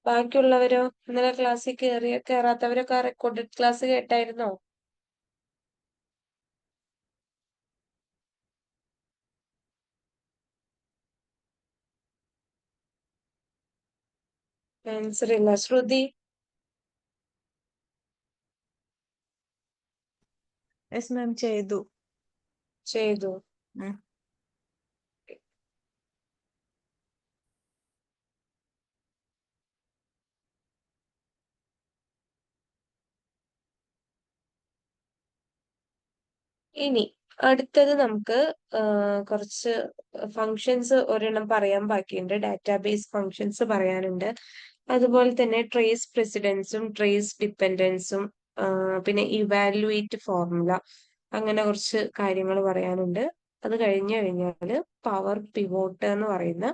ബാക്കിയുള്ളവരോ? ഇന്നലെ ക്ലാസ്സിൽ കേറാത്തവരൊക്കെ recorded class കേട്ടായിരുന്നോ? Answer ഇല്ല. ശ്രുതി യെസ് മാം, ചെയ്തു. ചെയ്തു. ഇനി അടുത്തത് നമുക്ക് കുറച്ച് ഫങ്ഷൻസ് ഒരെണ്ണം പറയാൻ ബാക്കിയുണ്ട്. ഡാറ്റാബേസ് ഫങ്ഷൻസ് പറയാനുണ്ട്. അതുപോലെ തന്നെ ട്രേസ് പ്രസിഡൻസും ട്രേസ് ഡിപ്പെൻഡൻസും പിന്നെ ഇവാലുവേറ്റ് ഫോർമുല, അങ്ങനെ കുറച്ച് കാര്യങ്ങൾ പറയാനുണ്ട്. അത് കഴിഞ്ഞാൽ പവർ പിവോട്ട് എന്ന് പറയുന്ന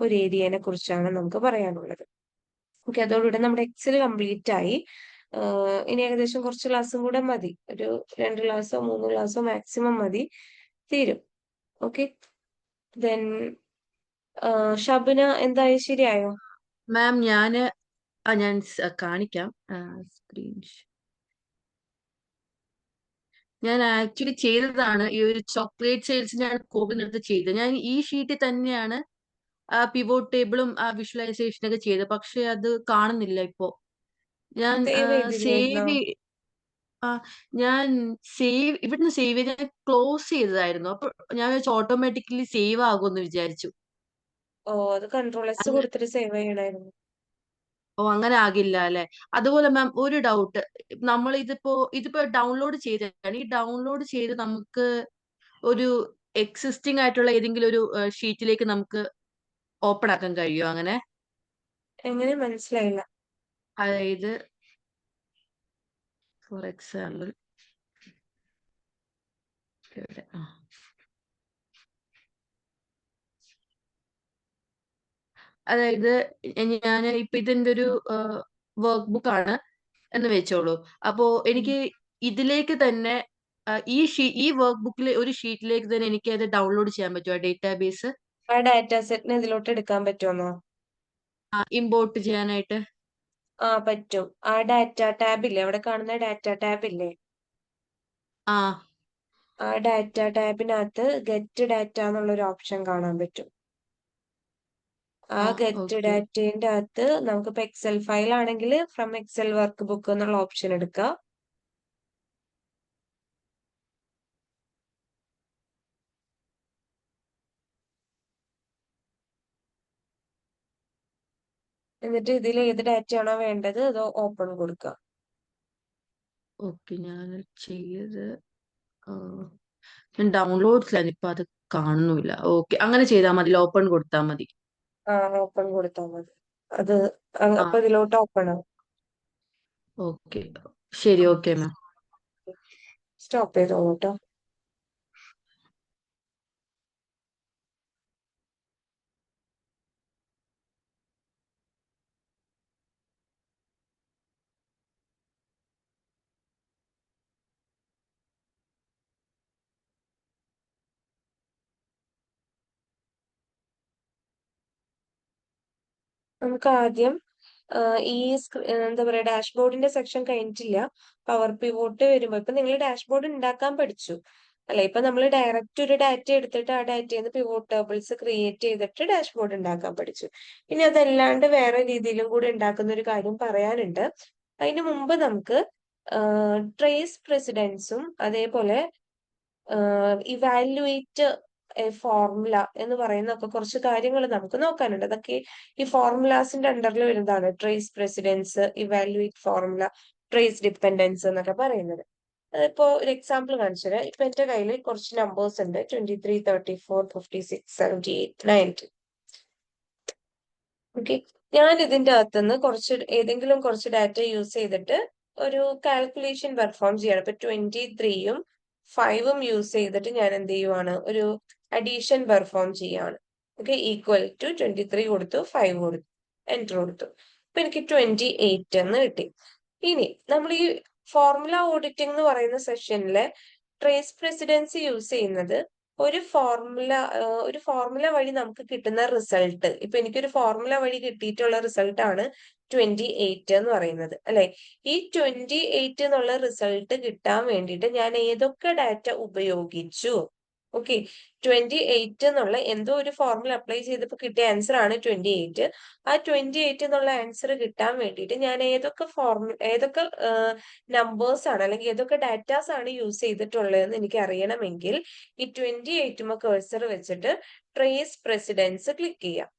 ഒരു ഏരിയനെ കുറിച്ചാണ് നമുക്ക് പറയാനുള്ളത്. ഓക്കെ, അതോടുകൂടെ നമ്മുടെ എക്സൽ കംപ്ലീറ്റ് ആയി. ഇനി ഏകദേശം കുറച്ച് ക്ലാസ്സും കൂടെ മതി. ഒരു 2 ക്ലാസ്സോ 3 ക്ലാസ്സോ മാക്സിമം മതി, തീരും. ഓക്കെ, ദെൻ ഷബിന എന്തായി, ശരിയായോ? മാം ഞാൻ കാണിക്കാം സ്ക്രീൻഷോട്ട്. ഞാൻ ആക്ച്വലി ചെയ്തതാണ് ഈ ഒരു ചോക്ലേറ്റ് സെയിൽസിനാണ് കോവിഡിനടുത്ത് ചെയ്തത്. ഞാൻ ഈ ഷീറ്റിൽ തന്നെയാണ് പിവോട്ട് ടേബിളും വിഷ്വലൈസേഷനൊക്കെ ചെയ്തത്. പക്ഷെ അത് കാണുന്നില്ല ഇപ്പോ. ഞാൻ സേവ് ചെയ്തില്ലായിരുന്നോ? ഞാൻ ഇവിടുന്ന് സേവ് ചെയ്ത് ഞാൻ ക്ലോസ് ചെയ്തതായിരുന്നു. അപ്പൊ ഞാൻ വെച്ച് ഓട്ടോമാറ്റിക്കലി സേവ് ആകുമെന്ന് വിചാരിച്ചു. ഓ, അത് കൺട്രോൾ S കൊടുത്തിട്ട് സേവ് ചെയ്യണായിരുന്നു. ഓ, അങ്ങനെ ആകില്ല അല്ലെ? അതുപോലെ മാം ഒരു ഡൗട്ട്, നമ്മൾ ഇതിപ്പോ ഡൗൺലോഡ് ചെയ്തതാണ്. ഈ ഡൗൺലോഡ് ചെയ്ത് നമുക്ക് ഒരു എക്സിസ്റ്റിംഗ് ആയിട്ടുള്ള ഏതെങ്കിലും ഒരു ഷീറ്റിലേക്ക് നമുക്ക് ഓപ്പൺ ആക്കാൻ കഴിയുമോ അങ്ങനെ? എങ്ങനെ, മനസ്സിലായില്ല? അതായത് ഫോർ എക്സാമ്പിൾ അതായത് ഞാൻ ഇപ്പൊ ഇതിന്റെ ഒരു വർക്ക് ബുക്ക് ആണ് എന്ന് വെച്ചോളൂ. അപ്പോ എനിക്ക് ഇതിലേക്ക് തന്നെ ഈ വർക്ക് ബുക്കിലെ ഒരു ഷീറ്റിലേക്ക് തന്നെ എനിക്ക് അത് ഡൗൺലോഡ് ചെയ്യാൻ പറ്റുമോ ഡേറ്റാബേസ്? ആ ഡാറ്റാ സെറ്റിനെ ഇതിലോട്ട് എടുക്കാൻ പറ്റുമോ? ഇമ്പോർട്ട് ചെയ്യാനായിട്ട് പറ്റും. ആ ഡാറ്റ ടാബ് ഇല്ലേ, അവിടെ കാണുന്ന ഡാറ്റ ടാബ് ഇല്ലേ, ആ ആ ഡാറ്റ ടാബിനകത്ത് ഗെറ്റ് ഡാറ്റ എന്നുള്ളൊരു ഓപ്ഷൻ കാണാൻ പറ്റും. ആ ഗെറ്റ് ഓക്കെ ഡാറ്റേന്റെ അകത്ത് നമുക്കിപ്പോ എക്സൽ ഫയൽ ആണെങ്കിൽ ഫ്രം എക്സൽ വർക്ക് ബുക്ക് എന്നുള്ള ഓപ്ഷൻ എടുക്കാം. എന്നിട്ട് ഇതിൽ ഏത് ഡാറ്റയാണോ വേണ്ടത് അത് ഓപ്പൺ കൊടുക്കുക. ഓക്കെ, ഞാൻ ചെയ്ത് ഞാൻ ഡൗൺലോഡ്സിലാണ്, ഇപ്പൊ അത് കാണുന്നില്ല. ഓക്കെ, അങ്ങനെ ചെയ്താൽ മതി, ഓപ്പൺ കൊടുത്താൽ മതി. ഓപ്പൺ കൊടുത്താൽ മതി. അത് ആ അപ്പൊ ഇതിലോട്ട് ഓപ്പൺ ആവും. ഓക്കെ, ശരി. Okay ma'am. സ്റ്റോപ്പ് ചെയ്തോളൂ കേട്ടോ. നമുക്ക് ആദ്യം ഈ എന്താ പറയാ, ഡാഷ്ബോർഡിന്റെ സെക്ഷൻ കഴിഞ്ഞിട്ടില്ല. പവർ പിവോട്ട് വരുമ്പോ ഇപ്പൊ നിങ്ങൾ ഡാഷ്ബോർഡ് ഉണ്ടാക്കാൻ പഠിച്ചു അല്ലെ? ഇപ്പൊ നമ്മൾ ഡയറക്റ്റ് ഒരു ഡാറ്റ എടുത്തിട്ട് ആ ഡാറ്റയിൽ നിന്ന് പിവോട്ട് ടേബിൾസ് ക്രിയേറ്റ് ചെയ്തിട്ട് ഡാഷ്ബോർഡ് ഉണ്ടാക്കാൻ പഠിച്ചു. ഇനി അതല്ലാണ്ട് വേറെ രീതിയിലും കൂടി ഉണ്ടാക്കുന്ന ഒരു കാര്യം പറയാനുണ്ട്. അതിന് മുമ്പ് നമുക്ക് ട്രേസ് പ്രസിഡൻസും അതേപോലെ ഇവാലുവേറ്റ് ഫോർമുല എന്ന് പറയുന്ന ഒക്കെ കുറച്ച് കാര്യങ്ങൾ നമുക്ക് നോക്കാനുണ്ട്. അതൊക്കെ ഈ ഫോർമുലാസിന്റെ അണ്ടറിൽ വരുന്നതാണ്. Trace precedents, evaluate formula, trace dependents എന്നൊക്കെ പറയുന്നത്. ഇപ്പോ ഒരു എക്സാമ്പിൾ കാണിച്ചുതരാം. ഇപ്പൊ എന്റെ കയ്യിൽ കുറച്ച് നമ്പേഴ്സ് ഉണ്ട്, 23, 34, 56, 78, 90. ഓക്കെ, ഞാൻ ഇതിന്റെ അകത്തുനിന്ന് ഏതെങ്കിലും കുറച്ച് ഡാറ്റ യൂസ് ചെയ്തിട്ട് ഒരു കാൽക്കുലേഷൻ പെർഫോം ചെയ്യണം. ഇപ്പൊ 23യും 5ഉം യൂസ് ചെയ്തിട്ട് ഞാൻ എന്ത് ചെയ്യുവാണ്, ഒരു അഡീഷൻ പെർഫോം ചെയ്യാണ്. ഓക്കെ, ഈക്വൽ ടു 23 കൊടുത്തു, 5 കൊടുത്തു, എൻ്റർ കൊടുത്തു. അപ്പൊ എനിക്ക് 28 എന്ന് കിട്ടി. ഇനി നമ്മൾ ഈ ഫോർമുല ഓഡിറ്റിംഗ് എന്ന് പറയുന്ന സെഷനിലെ ട്രേസ് പ്രസിഡൻസി യൂസ് ചെയ്യുന്നത് ഒരു ഫോർമുല വഴി നമുക്ക് കിട്ടുന്ന റിസൾട്ട്, ഇപ്പൊ എനിക്കൊരു ഫോർമുല വഴി കിട്ടിയിട്ടുള്ള റിസൾട്ട് ആണ് 28 എന്ന് പറയുന്നത് അല്ലെ. ഈ 28 എന്നുള്ള റിസൾട്ട് കിട്ടാൻ വേണ്ടിയിട്ട് ഞാൻ ഏതൊക്കെ ഡാറ്റ ഉപയോഗിച്ചു? ഓക്കെ, 28 എന്നുള്ള എന്തോ ഒരു ഫോർമുല അപ്ലൈ ചെയ്തപ്പോൾ കിട്ടിയ ആൻസർ ആണ് 28. ആ 28 എന്നുള്ള ആൻസർ കിട്ടാൻ വേണ്ടിയിട്ട് ഞാൻ ഏതൊക്കെ നമ്പേഴ്സ് ആണ് അല്ലെങ്കിൽ ഏതൊക്കെ ഡാറ്റാസ് ആണ് യൂസ് ചെയ്തിട്ടുള്ളതെന്ന് എനിക്ക് അറിയണമെങ്കിൽ ഈ 28 കഴ്സർ വെച്ചിട്ട് ട്രേസ് പ്രസിഡൻസ് ക്ലിക്ക് ചെയ്യാം.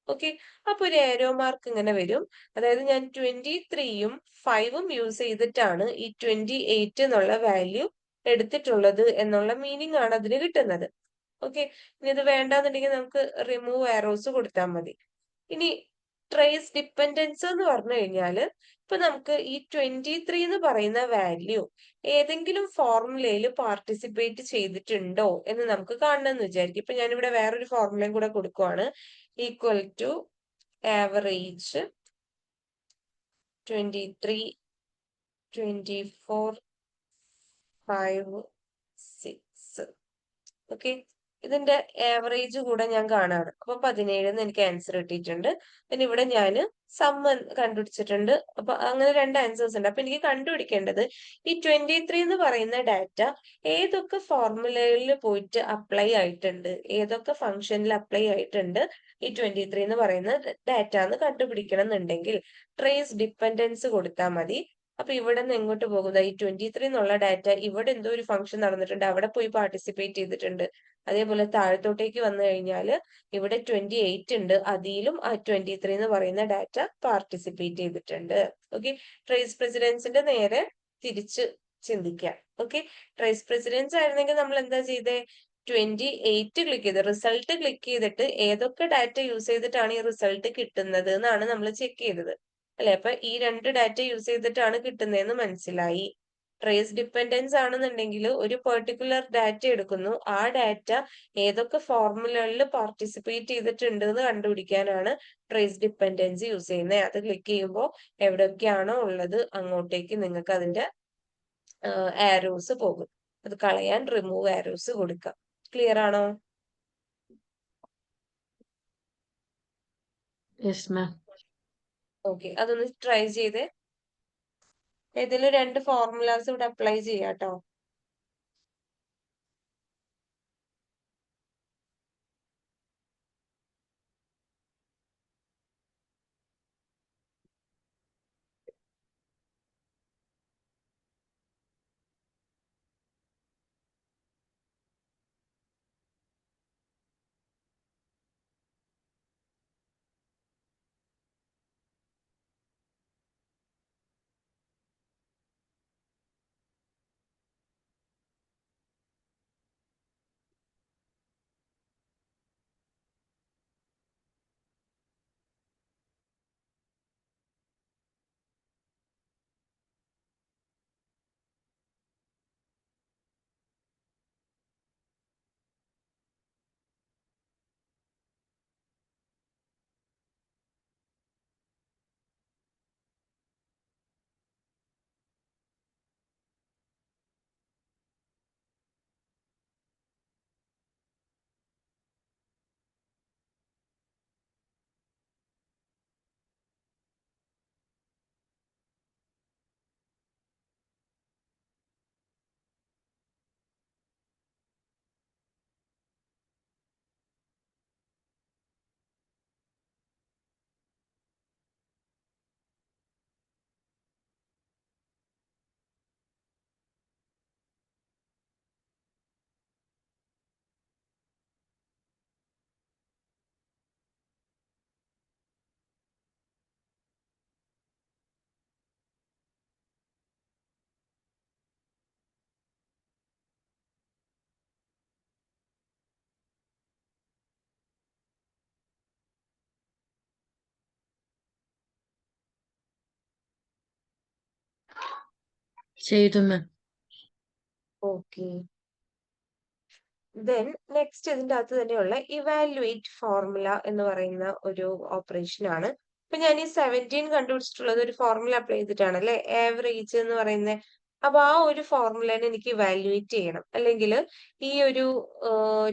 ഓക്കെ, അപ്പൊ ഒരു ഏരോ മാർക്ക് ഇങ്ങനെ വരും. അതായത് ഞാൻ 23യും 5ഉം യൂസ് ചെയ്തിട്ടാണ് ഈ 28 എന്നുള്ള വാല്യൂ എടുത്തിട്ടുള്ളത് എന്നുള്ള മീനിങ് ആണ് അതിന് കിട്ടുന്നത്. ഓക്കെ, ഇനി ഇത് വേണ്ടാന്നുണ്ടെങ്കിൽ നമുക്ക് റിമൂവ് ആരോസ് കൊടുത്താൽ മതി. ഇനി ട്രേസ് ഡിപ്പെൻഡൻസ് എന്ന് പറഞ്ഞു കഴിഞ്ഞാല് ഇപ്പൊ നമുക്ക് ഈ 23 എന്ന് പറയുന്ന വാല്യൂ ഏതെങ്കിലും ഫോർമുലയിൽ പാർട്ടിസിപ്പേറ്റ് ചെയ്തിട്ടുണ്ടോ എന്ന് നമുക്ക് കാണണമെന്ന് വിചാരിക്കും. ഇപ്പൊ ഞാനിവിടെ വേറൊരു ഫോർമുലയും കൂടെ കൊടുക്കുവാണ്. Equal to average 23, 24, 5, 6. ഓക്കെ, ഇതിന്റെ ആവറേജ് കൂടെ ഞാൻ കാണാണ്. അപ്പൊ 17 എന്ന് എനിക്ക് ആൻസർ കിട്ടിയിട്ടുണ്ട്. പിന്നെ ഇവിടെ ഞാൻ സം കണ്ടുപിടിച്ചിട്ടുണ്ട്. അപ്പൊ അങ്ങനെ രണ്ട് ആൻസേഴ്സ് ഉണ്ട്. അപ്പൊ എനിക്ക് കണ്ടുപിടിക്കേണ്ടത് ഈ 23 എന്ന് പറയുന്ന ഡാറ്റ ഏതൊക്കെ ഫോർമുലയിൽ പോയിട്ട് അപ്ലൈ ആയിട്ടുണ്ട്, ഏതൊക്കെ ഫംഗ്ഷനിൽ അപ്ലൈ ആയിട്ടുണ്ട് ഈ 23 എന്ന് പറയുന്ന ഡാറ്റ എന്ന് കണ്ടുപിടിക്കണം എന്നുണ്ടെങ്കിൽ ട്രേസ് ഡിപ്പെൻഡൻസ് കൊടുത്താൽ മതി. അപ്പൊ ഇവിടെ നിന്ന് എങ്ങോട്ട് പോകുന്നത്? ഈ 23 എന്നുള്ള ഡാറ്റ ഇവിടെ എന്തോ ഒരു ഫംഗ്ഷൻ നടന്നിട്ടുണ്ട്, അവിടെ പോയി പാർട്ടിസിപ്പേറ്റ് ചെയ്തിട്ടുണ്ട്. അതേപോലെ താഴത്തോട്ടേക്ക് വന്നു കഴിഞ്ഞാൽ ഇവിടെ 28 ഉണ്ട്, അതിലും ആ 23 എന്ന് പറയുന്ന ഡാറ്റ പാർട്ടിസിപ്പേറ്റ് ചെയ്തിട്ടുണ്ട്. ഓക്കെ, ട്രേസ് പ്രസിഡൻസിന്റെ നേരെ തിരിച്ച് ചിന്തിക്കാം. ഓക്കെ, ട്രേസ് പ്രസിഡൻസ് ആയിരുന്നെങ്കിൽ നമ്മൾ എന്താ ചെയ്തേ? 28 ക്ലിക്ക് ചെയ്ത് റിസൾട്ട് ക്ലിക്ക് ചെയ്തിട്ട് ഏതൊക്കെ ഡാറ്റ യൂസ് ചെയ്തിട്ടാണ് ഈ റിസൾട്ട് കിട്ടുന്നത് എന്നാണ് നമ്മൾ ചെക്ക് ചെയ്തത് അല്ലെ. അപ്പൊ ഈ രണ്ട് ഡാറ്റ യൂസ് ചെയ്തിട്ടാണ് കിട്ടുന്നതെന്ന് മനസ്സിലായി. ട്രേസ് ഡിപ്പെൻഡൻസ് ആണെന്നുണ്ടെങ്കിൽ ഒരു പെർട്ടിക്കുലർ ഡാറ്റ എടുക്കുന്നു, ആ ഡാറ്റ ഏതൊക്കെ ഫോർമുലകളിൽ പാർട്ടിസിപ്പേറ്റ് ചെയ്തിട്ടുണ്ട് എന്ന് കണ്ടുപിടിക്കാനാണ് ട്രേസ് ഡിപ്പെൻഡൻസ് യൂസ് ചെയ്യുന്നത്. അത് ക്ലിക്ക് ചെയ്യുമ്പോൾ എവിടെയൊക്കെയാണോ ഉള്ളത് അങ്ങോട്ടേക്ക് നിങ്ങൾക്ക് അതിന്റെ ആരോസ് പോകും. അത് കളയാൻ റിമൂവ് ആരോസ് കൊടുക്കാം. ക്ലിയർ ആണോ? Yes ma'am. ഓക്കെ, അതൊന്ന് ട്രൈ ചെയ്തേ. ഏതെങ്കിലും രണ്ട് ഫോർമുലാസ് ഇവിടെ അപ്ലൈ ചെയ്യാട്ടോ. ചെയ്തു മാം. ഓക്കെ, ദെൻ നെക്സ്റ്റ് ഇതിന്റെ അകത്ത് തന്നെയുള്ള ഇവാലുവേറ്റ് ഫോർമുല എന്ന് പറയുന്ന ഒരു ഓപ്പറേഷൻ ആണ്. ഇപ്പൊ ഞാൻ ഈ 17 കണ്ടുപിടിച്ചിട്ടുള്ളത് ഒരു ഫോർമുല അപ്ലൈ ചെയ്തിട്ടാണ് അല്ലെ. ആവറേജ് എന്ന് പറയുന്ന അപ്പൊ ആ ഒരു ഫോർമുലേനെ എനിക്ക് ഇവാലുവേറ്റ് ചെയ്യണം. അല്ലെങ്കിൽ ഈ ഒരു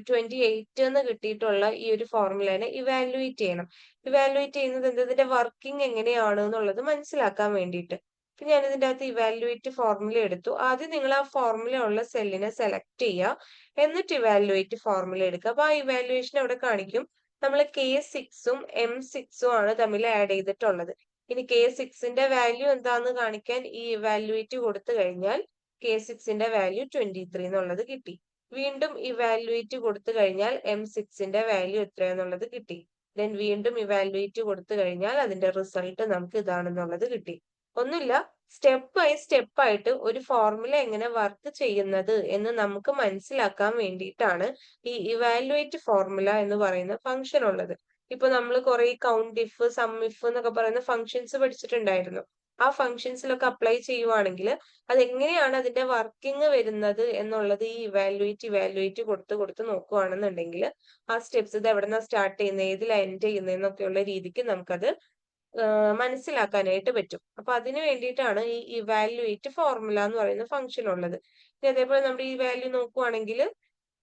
28 എന്ന് കിട്ടിയിട്ടുള്ള ഈ ഒരു ഫോർമുലേനെ ഇവാലുവേറ്റ് ചെയ്യണം. ഇവാലുവേറ്റ് ചെയ്യുന്നത് എന്ത്, ഇതിന്റെ വർക്കിംഗ് എങ്ങനെയാണ് എന്നുള്ളത് മനസ്സിലാക്കാൻ വേണ്ടിയിട്ട്. അപ്പൊ ഞാൻ ഇതിന്റെ അകത്ത് ഇവാലുവേറ്റ് ഫോർമുല എടുത്തു. ആദ്യം നിങ്ങൾ ആ ഫോർമുല ഉള്ള സെല്ലിനെ സെലക്ട് ചെയ്യുക, എന്നിട്ട് ഇവാലുവേറ്റ് ഫോർമുല എടുക്കുക. അപ്പൊ ആ ഇവാലുവേഷൻ അവിടെ കാണിക്കും. നമ്മൾ K6ഉം M6ഉം ആണ് തമ്മിൽ ആഡ് ചെയ്തിട്ടുള്ളത്. ഇനി K6ന്റെ വാല്യൂ എന്താന്ന് കാണിക്കാൻ ഈ ഇവാലുവേറ്റ് കൊടുത്തു കഴിഞ്ഞാൽ K6ന്റെ വാല്യൂ 23 എന്നുള്ളത് കിട്ടി. വീണ്ടും ഇവാലുവേറ്റ് കൊടുത്തു കഴിഞ്ഞാൽ M6ന്റെ വാല്യൂ എത്രയാന്നുള്ളത് കിട്ടി. ദെൻ വീണ്ടും ഇവാലുവേറ്റ് കൊടുത്തു കഴിഞ്ഞാൽ അതിന്റെ റിസൾട്ട് നമുക്ക് ഇതാണെന്നുള്ളത് കിട്ടി. ഒന്നുമില്ല, സ്റ്റെപ്പ് ബൈ സ്റ്റെപ്പ് ആയിട്ട് ഒരു ഫോർമുല എങ്ങനെ വർക്ക് ചെയ്യുന്നത് എന്ന് നമുക്ക് മനസ്സിലാക്കാൻ വേണ്ടിയിട്ടാണ് ഈ ഇവാലുവേറ്റ് ഫോർമുല എന്ന് പറയുന്ന ഫംഗ്ഷൻ ഉള്ളത്. ഇപ്പൊ നമ്മൾ കുറെ കൗണ്ട് ഇഫ്, സം ഇഫ് എന്നൊക്കെ പറയുന്ന ഫംഗ്ഷൻസ് പഠിച്ചിട്ടുണ്ടായിരുന്നു. ആ ഫംഗ്ഷൻസിലൊക്കെ അപ്ലൈ ചെയ്യുവാണെങ്കിൽ അതെങ്ങനെയാണ് അതിന്റെ വർക്കിംഗ് വരുന്നത് എന്നുള്ളത് ഈ ഇവാലുവേറ്റ് കൊടുത്ത് നോക്കുകയാണെന്നുണ്ടെങ്കിൽ ആ സ്റ്റെപ്സ് ഇത് എവിടെന്നാ സ്റ്റാർട്ട് ചെയ്യുന്നത്, ഏതിലാ എൻഡ് ചെയ്യുന്നതെന്നൊക്കെയുള്ള രീതിക്ക് നമുക്കത് മനസ്സിലാക്കാനായിട്ട് പറ്റും. അപ്പൊ അതിന് വേണ്ടിയിട്ടാണ് ഈ ഇവാലുവേറ്റ് ഫോർമുല എന്ന് പറയുന്ന ഫംഗ്ഷൻ ഉള്ളത്. ഇനി അതേപോലെ നമ്മുടെ ഈ വാല്യൂ നോക്കുവാണെങ്കിൽ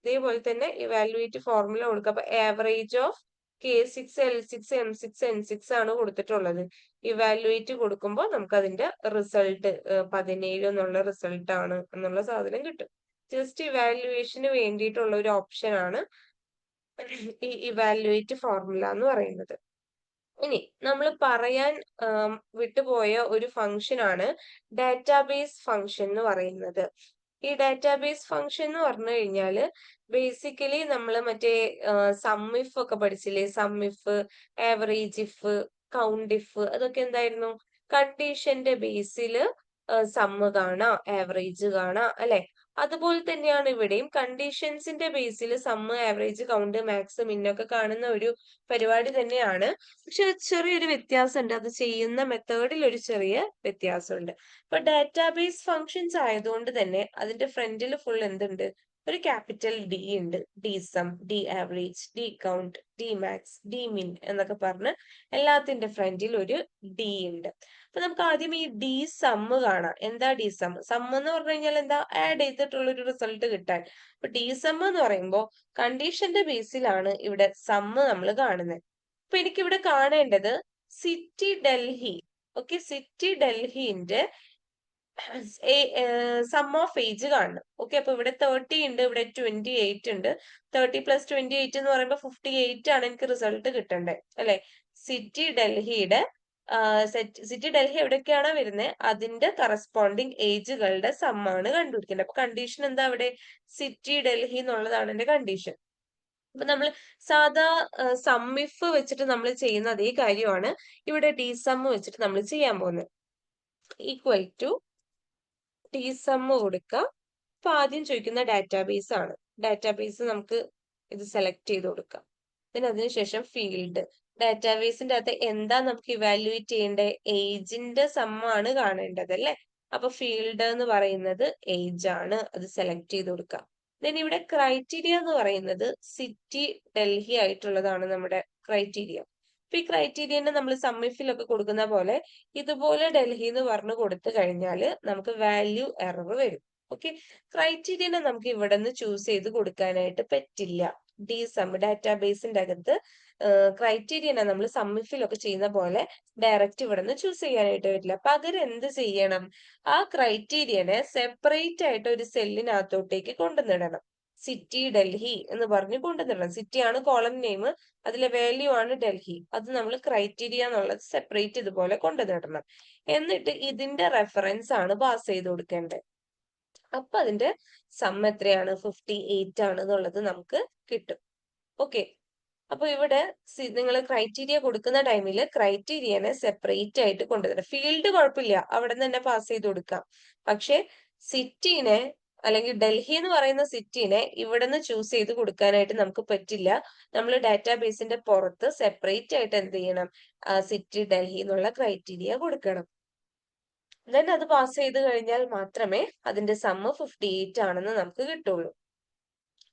ഇതേപോലെ തന്നെ ഇവാലുവേറ്റ് ഫോർമുല കൊടുക്കുക. അപ്പൊ average of K6, L6, M6, N6 ആണ് കൊടുത്തിട്ടുള്ളത്. ഇവാലുവേറ്റ് കൊടുക്കുമ്പോൾ നമുക്ക് അതിന്റെ റിസൾട്ട് 17 എന്നുള്ള റിസൾട്ട് ആണ് എന്നുള്ള സാധനം കിട്ടും. ജസ്റ്റ് ഇവാലുവേഷന് വേണ്ടിയിട്ടുള്ള ഒരു ഓപ്ഷൻ ആണ് ഈ ഇവാലുവേറ്റ് ഫോർമുല എന്ന് പറയുന്നത്. ഇനി നമ്മൾ പറയാൻ വിട്ടുപോയ ഒരു ഫംഗ്ഷൻ ആണ് ഡാറ്റാബേസ് ഫംഗ്ഷൻ എന്ന് പറയുന്നത്. ഈ ഡാറ്റാബേസ് ഫംഗ്ഷൻ എന്ന് പറഞ്ഞു കഴിഞ്ഞാല് ബേസിക്കലി നമ്മൾ മറ്റേ സം ഇഫ് ഒക്കെ പഠിച്ചില്ലേ, sum if, average if, count if, അതൊക്കെ എന്തായിരുന്നു, കണ്ടീഷന്റെ ബേസിൽ സമ്മ് കാണാം, ആവറേജ് കാണാം അല്ലെ. അതുപോലെ തന്നെയാണ് ഇവിടെയും കണ്ടീഷൻസിന്റെ ബേസിൽ സമ്മ്, ആവറേജ്, കൗണ്ട്, മാക്സ്, മിന്നൊക്കെ കാണുന്ന ഒരു പരിപാടി തന്നെയാണ്. പക്ഷെ ചെറിയൊരു വ്യത്യാസമുണ്ട്, അത് ചെയ്യുന്ന മെത്തേഡിൽ ഒരു ചെറിയ വ്യത്യാസമുണ്ട്. ഇപ്പൊ ഡാറ്റാബേസ് ഫങ്ഷൻസ് ആയതുകൊണ്ട് തന്നെ അതിന്റെ ഫ്രണ്ടിൽ ഫുൾ എന്തുണ്ട്, ഒരു ക്യാപിറ്റൽ ഡി ഉണ്ട്. D sum, D average, D count, D max, D min എന്നൊക്കെ പറഞ്ഞ് എല്ലാത്തിന്റെ ഫ്രണ്ടിൽ ഒരു ഡി ഉണ്ട്. അപ്പൊ നമുക്ക് ആദ്യം ഈ ഡി സമ്മ് കാണാം. എന്താ ഡി സം? സം എന്ന് പറഞ്ഞു കഴിഞ്ഞാൽ എന്താ, ആഡ് ചെയ്തിട്ടുള്ള ഒരു റിസൾട്ട് കിട്ടാൻ. അപ്പൊ ഡി സം എന്ന് പറയുമ്പോൾ കണ്ടീഷന്റെ ബേസിലാണ് ഇവിടെ സമ്മ് നമ്മൾ കാണുന്നത്. അപ്പൊ എനിക്കിവിടെ കാണേണ്ടത് സിറ്റി ഡൽഹി, ഓക്കെ, സിറ്റി ഡൽഹിന്റെ സം ഓഫ് ഏജ് കാണണം. ഓക്കെ, അപ്പൊ ഇവിടെ 30 ഉണ്ട്, ഇവിടെ 28 ഉണ്ട്. 30 + 28 എന്ന് പറയുമ്പോൾ 58 ആണ് എനിക്ക് റിസൾട്ട് കിട്ടണ്ടേ അല്ലെ. സിറ്റി ഡൽഹിയുടെ സിറ്റി ഡൽഹി എവിടെയൊക്കെയാണോ വരുന്നത് അതിന്റെ കറസ്പോണ്ടിങ് ഏജുകളുടെ സമ്മാണ് കണ്ടുപിടിക്കേണ്ടത്. അപ്പൊ കണ്ടീഷൻ എന്താ, അവിടെ സിറ്റി ഡൽഹി എന്നുള്ളതാണ് എന്റെ കണ്ടീഷൻ. അപ്പൊ നമ്മൾ സാധാ സം ഇഫ് വെച്ചിട്ട് നമ്മൾ ചെയ്യുന്ന അതേ കാര്യമാണ് ഇവിടെ ഡി സം വെച്ചിട്ട് നമ്മൾ ചെയ്യാൻ പോകുന്നത്. ഈക്വൽ ടു ഡി സം കൊടുക്കുക. അപ്പൊ ആദ്യം ചോദിക്കുന്ന ഡാറ്റാബേസ് ആണ്. ഡാറ്റാബേസ് നമുക്ക് ഇത് സെലക്ട് ചെയ്ത് കൊടുക്കാം. പിന്നെ അതിനുശേഷം ഫീൽഡ്, ഡാറ്റാബേസിന്റെ അകത്ത് എന്താ നമുക്ക് ഇവാലുവേറ്റ് ചെയ്യേണ്ടത്, ഏജിന്റെ സമ്മാണ് കാണേണ്ടത് അല്ലെ. അപ്പൊ ഫീൽഡ് എന്ന് പറയുന്നത് ഏജ് ആണ്, അത് സെലക്ട് ചെയ്ത് കൊടുക്കാം. ദെൻ ഇവിടെ ക്രൈറ്റീരിയ എന്ന് പറയുന്നത് സിറ്റി ഡൽഹി ആയിട്ടുള്ളതാണ് നമ്മുടെ ക്രൈറ്റീരിയ. അപ്പൊ ഈ ക്രൈറ്റീരിയനെ നമ്മൾ സമ്മിഫിലൊക്കെ കൊടുക്കുന്ന പോലെ ഇതുപോലെ ഡൽഹി എന്ന് പറഞ്ഞു കൊടുത്തു കഴിഞ്ഞാൽ നമുക്ക് വാല്യൂ എറർ വരും. ഓക്കെ, ക്രൈറ്റീരിയനെ നമുക്ക് ഇവിടെ നിന്ന് ചൂസ് ചെയ്ത് കൊടുക്കാനായിട്ട് പറ്റില്ല. ഡി സം ഡാറ്റാബേസിന്റെ അകത്ത് ക്രൈറ്റീരിയനെ നമ്മൾ സമ്മിഫിലൊക്കെ ചെയ്യുന്ന പോലെ ഡയറക്റ്റ് ഇവിടെ നിന്ന് ചൂസ് ചെയ്യാനായിട്ട് പറ്റില്ല. പകരം എന്ത് ചെയ്യണം, ആ ക്രൈറ്റീരിയനെ സെപ്പറേറ്റ് ആയിട്ട് ഒരു സെല്ലിനകത്തോട്ടേക്ക് കൊണ്ടുവന്നിടണം. സിറ്റി ഡൽഹി എന്ന് പറഞ്ഞ് കൊണ്ടുവന്നിടണം. സിറ്റി ആണ് കോളം നെയിം, അതിലെ വാല്യൂ ആണ് ഡൽഹി. അത് നമ്മൾ ക്രൈറ്റീരിയ എന്നുള്ളത് സെപ്പറേറ്റ് ഇതുപോലെ കൊണ്ടുവന്നിടണം. എന്നിട്ട് ഇതിന്റെ റെഫറൻസ് ആണ് പാസ് ചെയ്ത് കൊടുക്കേണ്ടത്. അപ്പൊ അതിന്റെ സം എത്രയാണ്, 58 ആണ് എന്നുള്ളത് നമുക്ക് കിട്ടും. ഓക്കെ, അപ്പൊ ഇവിടെ നിങ്ങൾ ക്രൈറ്റീരിയ കൊടുക്കുന്ന ടൈമിൽ ക്രൈറ്റീരിയനെ സെപ്പറേറ്റ് ആയിട്ട് കൊണ്ടുവരണം. ഫീൽഡ് കുഴപ്പമില്ല, അവിടെ നിന്ന് തന്നെ പാസ് ചെയ്ത് കൊടുക്കാം. പക്ഷെ സിറ്റിനെ അല്ലെങ്കിൽ ഡൽഹി എന്ന് പറയുന്ന സിറ്റിനെ ഇവിടെ നിന്ന് ചൂസ് ചെയ്ത് കൊടുക്കാനായിട്ട് നമുക്ക് പറ്റില്ല. നമ്മൾ ഡാറ്റാബേസിന്റെ പുറത്ത് സെപ്പറേറ്റ് ആയിട്ട് എന്ത് ചെയ്യണം, സിറ്റി ഡൽഹി എന്നുള്ള ക്രൈറ്റീരിയ കൊടുക്കണം. ദെൻ അത് പാസ് ചെയ്ത് കഴിഞ്ഞാൽ മാത്രമേ അതിന്റെ സമ്മ് 58 ആണെന്ന് നമുക്ക് കിട്ടുള്ളൂ.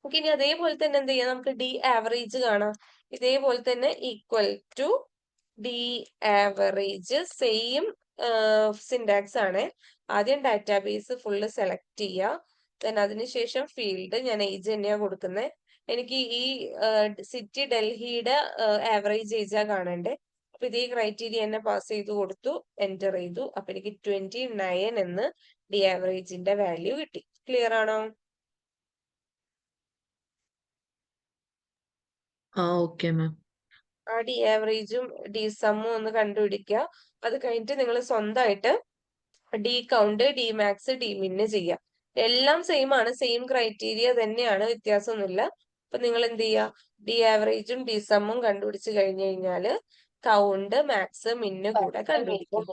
ഓക്കെ, ഇനി അതേപോലെ തന്നെ എന്ത് ചെയ്യാം, നമുക്ക് ഡി ആവറേജ് കാണാം. ഇതേപോലെ തന്നെ equal to D average, same syntax ആണ്. ആദ്യം ഡാറ്റാബേസ് ഫുള്ള് സെലക്ട് ചെയ്യുക. ദെൻ അതിനുശേഷം ഫീൽഡ് ഞാൻ ഏജ് തന്നെയാണ് കൊടുക്കുന്നത്. എനിക്ക് ഈ സിറ്റി ഡൽഹിയുടെ ആവറേജ് ഏജാ കാണണ്ടേ. അപ്പൊ ഇതേ ക്രൈറ്റീരിയ തന്നെ പാസ് ചെയ്ത് കൊടുത്തു, എൻറ്റർ ചെയ്തു. അപ്പൊ എനിക്ക് 29 എന്ന് ഡി ആവറേജിന്റെ വാല്യൂ കിട്ടി. ക്ലിയർ ആണോ? Okay ma'am. ആ ഡി ആവറേജും ഡി സമ്മും ഒന്ന് കണ്ടുപിടിക്കുക. അത് കഴിഞ്ഞിട്ട് നിങ്ങൾ സ്വന്തമായിട്ട് D count, D max, D min ചെയ്യാം. എല്ലാം സെയിം ആണ്, സെയിം ക്രൈറ്റീരിയ തന്നെയാണ്, വ്യത്യാസമൊന്നുമില്ല. അപ്പൊ നിങ്ങൾ എന്ത് ചെയ്യുക, ഡി ആവറേജും ഡി സമ്മും കണ്ടുപിടിച്ച് കഴിഞ്ഞു കഴിഞ്ഞാല് കൗണ്ട്, മാക്സ്, മിന്ന് കൂടെ കണ്ടുപിടിക്കും.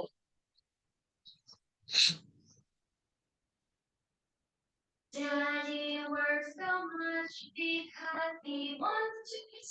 Daddy works so much because he wants to be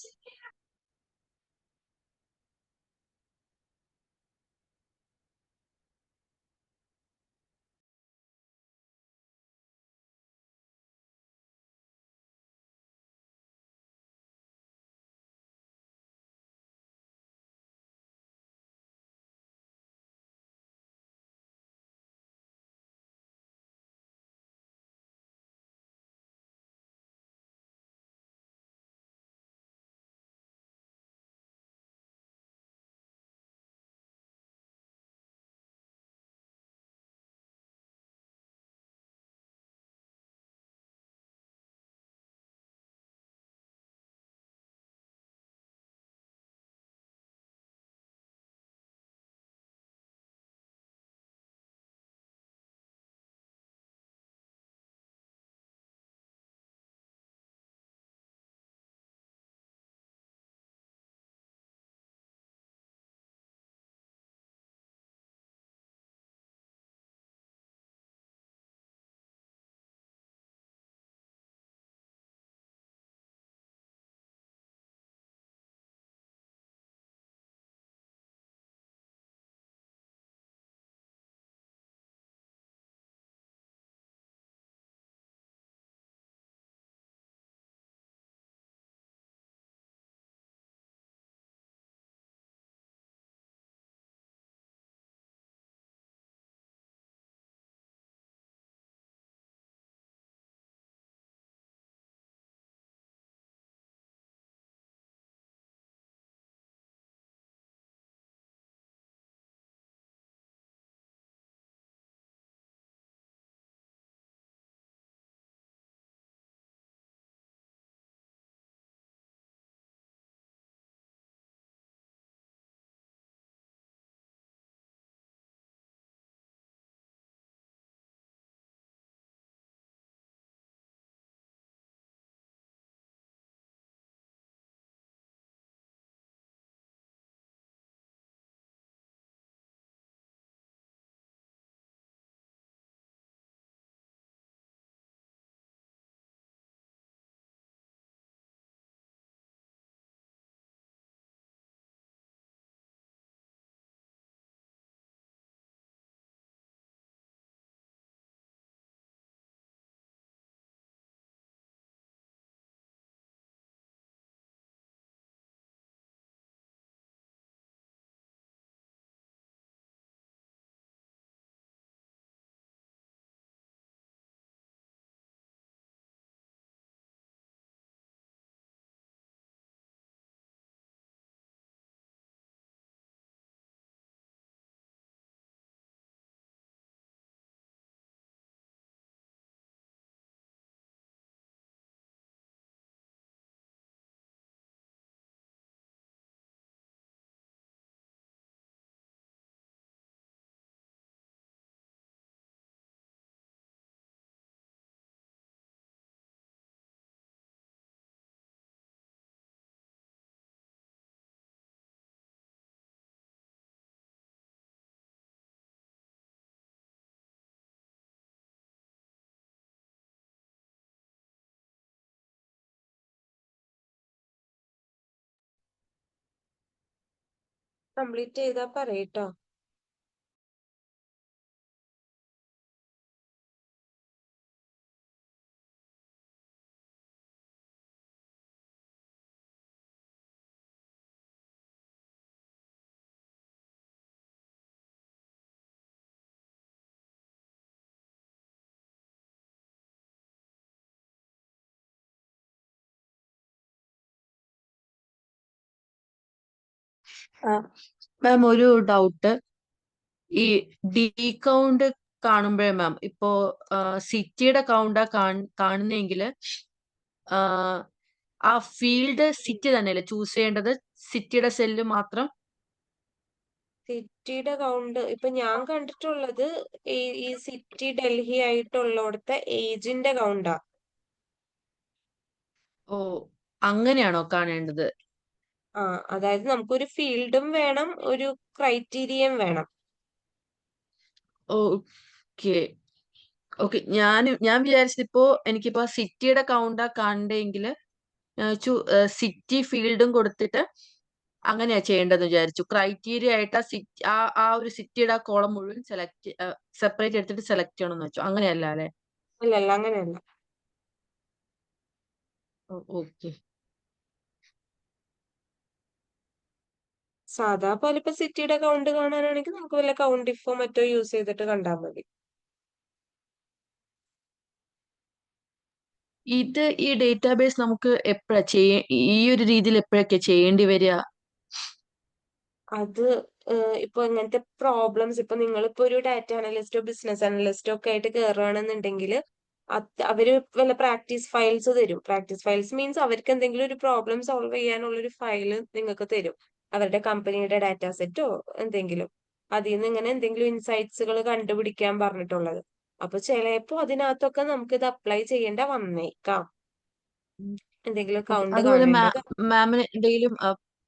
complete ചെയ്താ പറയട്ടോ. ആ മാം ഒരു ഡൗട്ട്, ഈ ഡി കൗണ്ട് കാണുമ്പോഴേ മാം ഇപ്പോ സിറ്റിയുടെ കൗണ്ടാ കാണുന്നെങ്കിൽ ആ ഫീൽഡ് സിറ്റി തന്നെയല്ലേ ചൂസ് ചെയ്യേണ്ടത്, സിറ്റിയുടെ സെല്ല് മാത്രം? സിറ്റിയുടെ കൗണ്ട് ഇപ്പൊ ഞാൻ കണ്ടിട്ടുള്ളത് ഈ സിറ്റി ഡൽഹി ആയിട്ടുള്ളോടത്തെ ഏജിന്റെ കൗണ്ടാ. ഓ, അങ്ങനെയാണോ കാണേണ്ടത്? ആ അതായത് നമുക്കൊരു ഫീൽഡും വേണം, ഒരു ക്രൈറ്റീരിയയും വേണം. ഓക്കെ. ഓക്കെ, ഞാൻ വിചാരിച്ചത് ഇപ്പോ എനിക്കിപ്പോ സിറ്റിയുടെ കൗണ്ടാ കാണണ്ടെങ്കിൽ സിറ്റി ഫീൽഡും കൊടുത്തിട്ട് അങ്ങനെയാ ചെയ്യേണ്ടതെന്ന് വിചാരിച്ചു. ക്രൈറ്റീരിയ ആയിട്ട് ആ ഒരു സിറ്റിയുടെ ആ കോളം മുഴുവൻ സെപ്പറേറ്റ് എടുത്തിട്ട് സെലക്ട് ചെയ്യണമെന്ന് വെച്ചു. അങ്ങനെയല്ല അല്ലെ? അല്ലല്ല, അങ്ങനെയല്ല. ഓക്കെ. സാധാ പോലെ ഇപ്പൊ സിറ്റിയുടെ കൗണ്ട് കാണാനാണെങ്കിൽ നമുക്ക് വല്ല കൗണ്ട് ഇഫോ മറ്റോ യൂസ് ചെയ്തിട്ട് കണ്ടാൽ മതി. ഈ ഡേറ്റാബേസ് നമുക്ക് എപ്പോഴാ ഈ ഒരു രീതിയിൽ എപ്പോഴൊക്കെ ചെയ്യേണ്ടി വരിക? അത് ഇപ്പൊ ഇങ്ങനത്തെ പ്രോബ്ലംസ് ഇപ്പൊ നിങ്ങളിപ്പോ ഒരു ഡാറ്റ അനലിസ്റ്റോ ബിസിനസ് അനലിസ്റ്റോ ഒക്കെ ആയിട്ട് കയറുകയാണെന്നുണ്ടെങ്കിൽ അവര് വല്ല പ്രാക്ടീസ് ഫയൽസ് തരും. പ്രാക്ടീസ് ഫയൽസ് മീൻസ് അവർക്ക് എന്തെങ്കിലും ഒരു പ്രോബ്ലം സോൾവ് ചെയ്യാനുള്ള ഒരു ഫയല് നിങ്ങൾക്ക് തരും, അവരുടെ കമ്പനിയുടെ ഡാറ്റ സെറ്റോ എന്തെങ്കിലും. അതിൽ നിന്ന് ഇങ്ങനെ എന്തെങ്കിലും ഇൻസൈറ്റ്സുകൾ കണ്ടുപിടിക്കാൻ പറഞ്ഞിട്ടുള്ളത്. അപ്പൊ ചിലപ്പോ അതിനകത്തൊക്കെ നമുക്ക് ഇത് അപ്ലൈ ചെയ്യേണ്ട വന്നേക്കാം, എന്തെങ്കിലും ഓക്കെ, കൗണ്ട് അതുപോലെ കാണേണ്ടത്. മാമിന് എന്തെങ്കിലും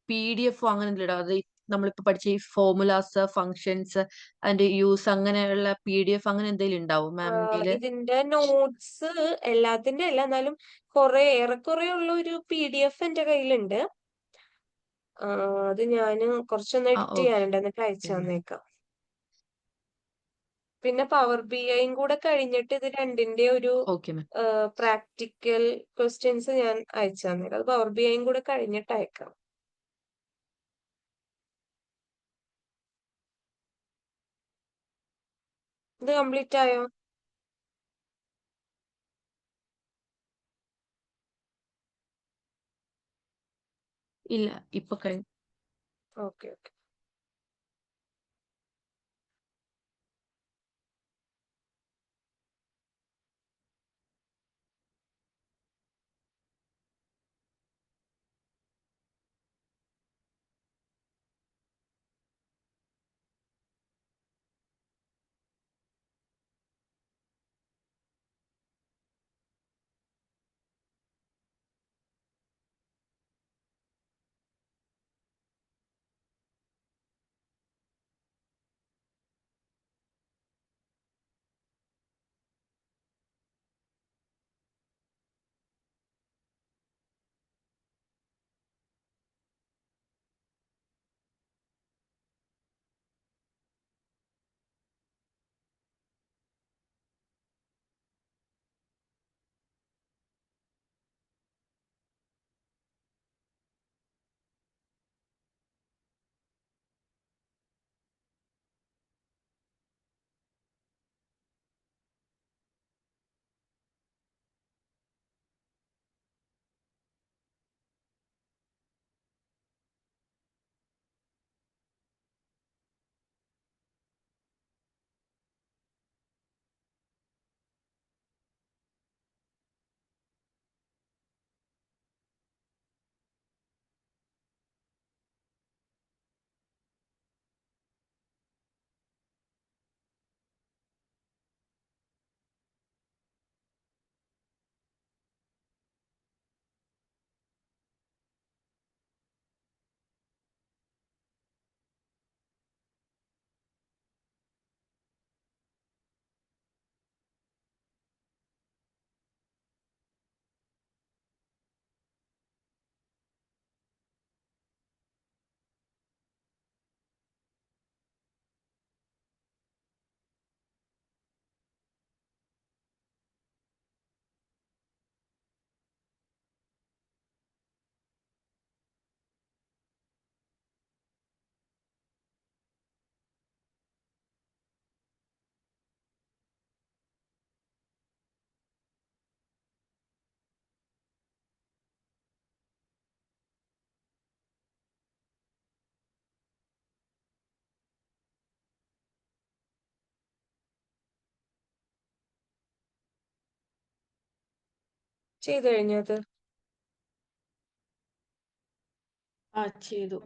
PDF അങ്ങനെ എന്തെങ്കിലും ഇടാം? അത് നമ്മളിപ്പോ പഠിച്ച ഈ ഫോർമുലാസ്, ഫങ്ഷൻസ്, അതിന്റെ യൂസ് അങ്ങനെയുള്ള PDF അങ്ങനെ എന്തെങ്കിലും ഉണ്ടാവും മാമിന്റെ? ഇതിന്റെ നോട്ട്സ് എല്ലാത്തിന്റെ അല്ല, എന്നാലും ഏറെക്കുറെ ഉള്ള ഒരു PDF എന്റെ കയ്യിലുണ്ട്. അത് ഞാന് കുറച്ചൊന്ന് എഡിറ്റ് ഓക്കെ ചെയ്യാനുണ്ട്, എന്നിട്ട് അയച്ചു തന്നേക്കാം. പിന്നെ പവർ BIയും കൂടെ കഴിഞ്ഞിട്ട് ഇത് രണ്ടിന്റെ ഒരു ഓക്കെ മാം. പ്രാക്ടിക്കൽ ക്വസ്റ്റ്യൻസ് ഞാൻ അയച്ചു തന്നേക്കാം. അത് പവർ BIയും കൂടെ കഴിഞ്ഞിട്ട് അയക്കാം. ഇത് കംപ്ലീറ്റ് ആയോ? ഇല്ല, ഇപ്പൊ കഴിഞ്ഞു. Okay okay. ചെയ്തു കഴിഞ്ഞോ അത്? ആ ചെയ്തു.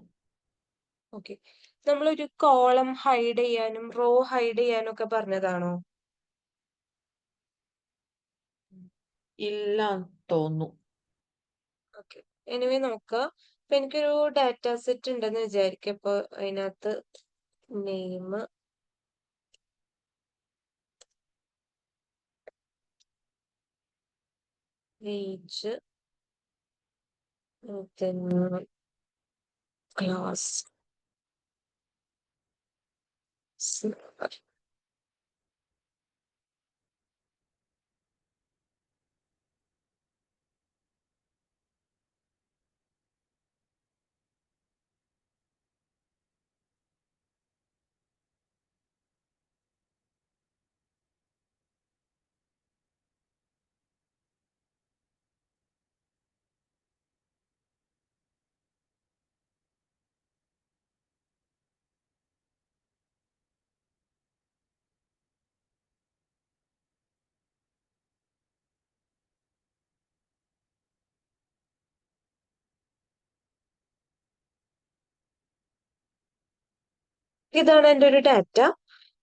ഓക്കെ. നമ്മളൊരു കോളം ഹൈഡ് ചെയ്യാനും റോ ഹൈഡ് ചെയ്യാനും ഒക്കെ പറഞ്ഞതാണോ? ഇല്ല തോന്നുന്നു. ഓക്കെ. എനിവേ നോക്കാം. ഇപ്പൊ എനിക്കൊരു ഡാറ്റ സെറ്റ് ഉണ്ടെന്ന് വിചാരിക്കുക. ഇപ്പൊ അതിനകത്ത് നെയിം, ഏജ്, ക്ലാസ്, ഇതാണ് എൻ്റെ ഒരു ഡാറ്റ.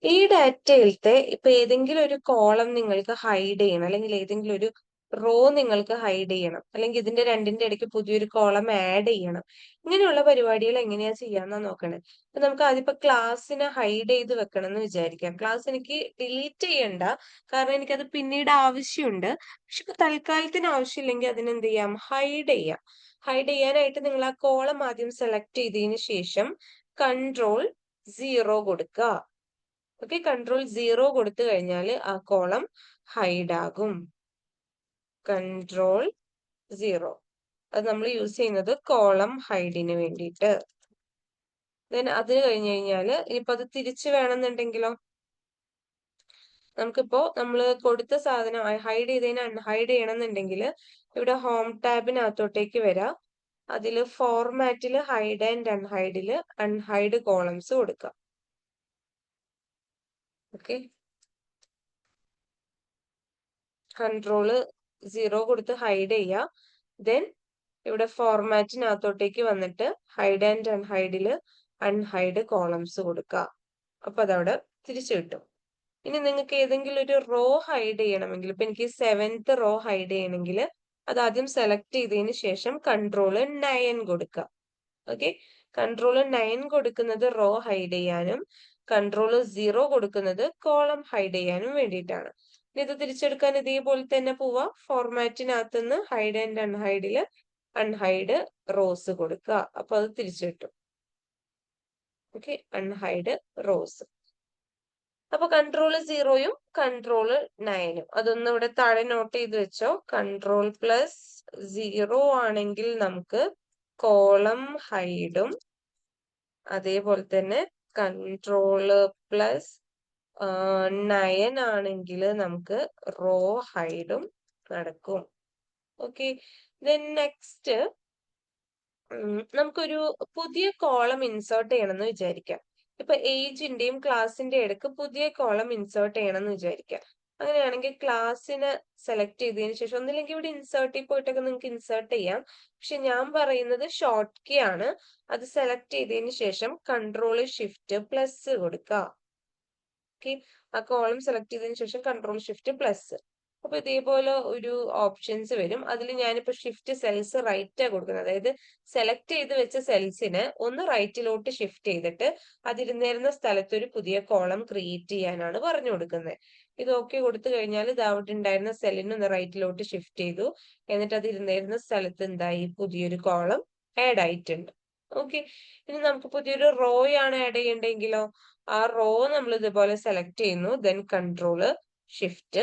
ഈ ഡാറ്റയിലത്തെ ഇപ്പൊ ഏതെങ്കിലും ഒരു കോളം നിങ്ങൾക്ക് ഹൈഡ് ചെയ്യണം, അല്ലെങ്കിൽ ഏതെങ്കിലും ഒരു റോ നിങ്ങൾക്ക് ഹൈഡ് ചെയ്യണം, അല്ലെങ്കിൽ ഇതിന്റെ രണ്ടിന്റെ ഇടയ്ക്ക് പുതിയൊരു കോളം ആഡ് ചെയ്യണം. ഇങ്ങനെയുള്ള പരിപാടികൾ എങ്ങനെയാ ചെയ്യാന്നാ നോക്കണേ. അപ്പൊ നമുക്ക് ആദ്യം ഇപ്പൊ ക്ലാസ്സിനെ ഹൈഡ് ചെയ്ത് വെക്കണം എന്ന് വിചാരിക്കാം. ക്ലാസ് എനിക്ക് ഡിലീറ്റ് ചെയ്യണ്ട, കാരണം എനിക്കത് പിന്നീട് ആവശ്യമുണ്ട്. പക്ഷെ ഇപ്പൊ തൽക്കാലത്തിന് ആവശ്യമില്ലെങ്കിൽ അതിനെന്ത് ചെയ്യാം, ഹൈഡ് ചെയ്യാം. ഹൈഡ് ചെയ്യാനായിട്ട് നിങ്ങൾ ആ കോളം ആദ്യം സെലക്ട് ചെയ്തതിന് ശേഷം Ctrl 0 കൊടുക്കുക. ഓക്കെ, Ctrl 0 കൊടുത്തു കഴിഞ്ഞാൽ ആ കോളം ഹൈഡ് ആകും. Ctrl 0. അത് നമ്മൾ യൂസ് ചെയ്യുന്നത് കോളം ഹൈഡിന് വേണ്ടിയിട്ട്. ദെൻ അത് കഴിഞ്ഞു കഴിഞ്ഞാൽ ഇനിയിപ്പോ അത് തിരിച്ചു വേണമെന്നുണ്ടെങ്കിലോ, നമുക്കിപ്പോ നമ്മൾ കൊടുത്ത സാധനം ഹൈഡ് ചെയ്തതിന് അൺഹൈഡ് ചെയ്യണമെന്നുണ്ടെങ്കിൽ ഇവിടെ ഹോം ടാബിനകത്തോട്ടേക്ക് വരാം. അതില് ഫോർമാറ്റില് ഹൈഡ് ആൻഡ് അൺഹൈഡില് അൺഹൈഡ് കോളംസ് കൊടുക്കാം. ഓക്കെ, Ctrl 0 കൊടുത്ത് ഹൈഡ് ചെയ്യുക. ദെൻ ഇവിടെ ഫോർമാറ്റിനകത്തോട്ടേക്ക് വന്നിട്ട് ഹൈഡ് ആൻഡ് അൺഹൈഡില് അൺഹൈഡ് കോളംസ് കൊടുക്കുക. അപ്പൊ അതവിടെ തിരിച്ചു കിട്ടും. ഇനി നിങ്ങൾക്ക് ഏതെങ്കിലും ഒരു റോ ഹൈഡ് ചെയ്യണമെങ്കിൽ, ഇപ്പൊ എനിക്ക് 7th റോ ഹൈഡ് ചെയ്യണമെങ്കിൽ അത് ആദ്യം സെലക്ട് ചെയ്തതിന് ശേഷം Ctrl 9 കൊടുക്കുക. ഓക്കെ, Ctrl 9 കൊടുക്കുന്നത് റോ ഹൈഡ് ചെയ്യാനും Ctrl 0 കൊടുക്കുന്നത് കോളം ഹൈഡ് ചെയ്യാനും വേണ്ടിയിട്ടാണ്. ഇനി ഇത് തിരിച്ചെടുക്കാൻ ഇതേപോലെ തന്നെ പോവാ. ഫോർമാറ്റിനകത്തുനിന്ന് ഹൈഡ് ആൻഡ് അൺഹൈഡില് അൺഹൈഡ് റോസ് കൊടുക്കുക. അപ്പൊ അത് തിരിച്ചു കിട്ടും. Okay, unhide rose. അപ്പൊ Ctrl 0 Ctrl 9 അതൊന്നും ഇവിടെ താഴെ നോട്ട് ചെയ്ത് വെച്ചോ. Ctrl+0 ആണെങ്കിൽ നമുക്ക് കോളം ഹൈഡും, അതേപോലെ തന്നെ Ctrl+9 ആണെങ്കിൽ നമുക്ക് റോ ഹൈഡും നടക്കും. ഓക്കെ, ദെൻ നെക്സ്റ്റ് നമുക്കൊരു പുതിയ കോളം ഇൻസേർട്ട് ചെയ്യണം എന്ന് വിചാരിക്കാം. ഇപ്പൊ ഏജിന്റെയും ക്ലാസിന്റെ ഇടയ്ക്ക് പുതിയ കോളം ഇൻസേർട്ട് ചെയ്യണം എന്ന് വിചാരിക്കാം. അങ്ങനെയാണെങ്കിൽ ക്ലാസ്സിനെ സെലക്ട് ചെയ്തതിനു ശേഷം ഒന്നില്ലെങ്കിൽ ഇവിടെ ഇൻസേർട്ടിൽ പോയിട്ടൊക്കെ നിങ്ങൾക്ക് ഇൻസേർട്ട് ചെയ്യാം. പക്ഷെ ഞാൻ പറയുന്നത് ഷോർട്ട് കീ ആണ്. അത് സെലക്ട് ചെയ്തതിനു ശേഷം Ctrl+Shift+ കൊടുക്കുക. ഓക്കെ, ആ കോളം സെലക്ട് ചെയ്തതിനു ശേഷം Ctrl+Shift+. അപ്പൊ ഇതേപോലെ ഒരു ഓപ്ഷൻസ് വരും. അതിൽ ഞാനിപ്പോ ഷിഫ്റ്റ് സെൽസ് റൈറ്റാ കൊടുക്കുന്നത്. അതായത് സെലക്ട് ചെയ്ത് വെച്ച സെൽസിന് ഒന്ന് റൈറ്റിലോട്ട് ഷിഫ്റ്റ് ചെയ്തിട്ട് അതിരുന്നിരുന്ന സ്ഥലത്ത് ഒരു പുതിയ കോളം ക്രിയേറ്റ് ചെയ്യാനാണ് പറഞ്ഞു കൊടുക്കുന്നത്. ഇത് ഓക്കെ കൊടുത്തു കഴിഞ്ഞാൽ ഇത് അവിടെ ഉണ്ടായിരുന്ന സെല്ലിന് ഒന്ന് റൈറ്റിലോട്ട് ഷിഫ്റ്റ് ചെയ്തു. എന്നിട്ട് അത് ഇരുന്നിരുന്ന സ്ഥലത്ത് എന്തായി, പുതിയൊരു കോളം ആഡ് ആയിട്ടുണ്ട്. ഓക്കെ, ഇനി നമുക്ക് പുതിയൊരു റോ ആണ് ആഡ് ചെയ്യേണ്ടെങ്കിലോ, ആ റോ നമ്മൾ ഇതുപോലെ സെലക്ട് ചെയ്യുന്നു. ദെൻ Ctrl+Shift+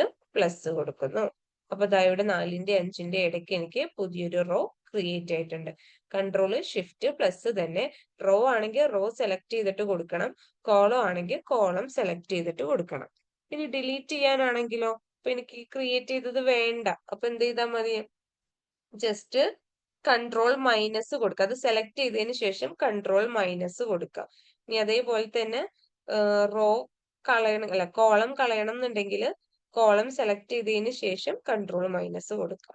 കൊടുക്കുന്നു. അപ്പൊ ദാ ഇവിടെ 4ന്റെ 5ന്റെ ഇടയ്ക്ക് എനിക്ക് പുതിയൊരു റോ ക്രിയേറ്റ് ആയിട്ടുണ്ട്. Ctrl+Shift+ തന്നെ. റോ ആണെങ്കിൽ റോ സെലക്ട് ചെയ്തിട്ട് കൊടുക്കണം, കോളം ആണെങ്കിൽ കോളം സെലക്ട് ചെയ്തിട്ട് കൊടുക്കണം. ഇനി ഡിലീറ്റ് ചെയ്യാനാണെങ്കിലോ, ഇപ്പൊ എനിക്ക് ക്രിയേറ്റ് ചെയ്തത് വേണ്ട, അപ്പൊ എന്ത് ചെയ്താൽ മതി, ജസ്റ്റ് Ctrl- കൊടുക്കുക. അത് സെലക്ട് ചെയ്തതിന് ശേഷം Ctrl- കൊടുക്കുക. ഇനി അതേപോലെ തന്നെ റോ കളയണം, അല്ല കോളം കളയണം എന്നുണ്ടെങ്കിൽ കോളം സെലക്ട് ചെയ്തതിന് ശേഷം Ctrl- കൊടുക്കുക.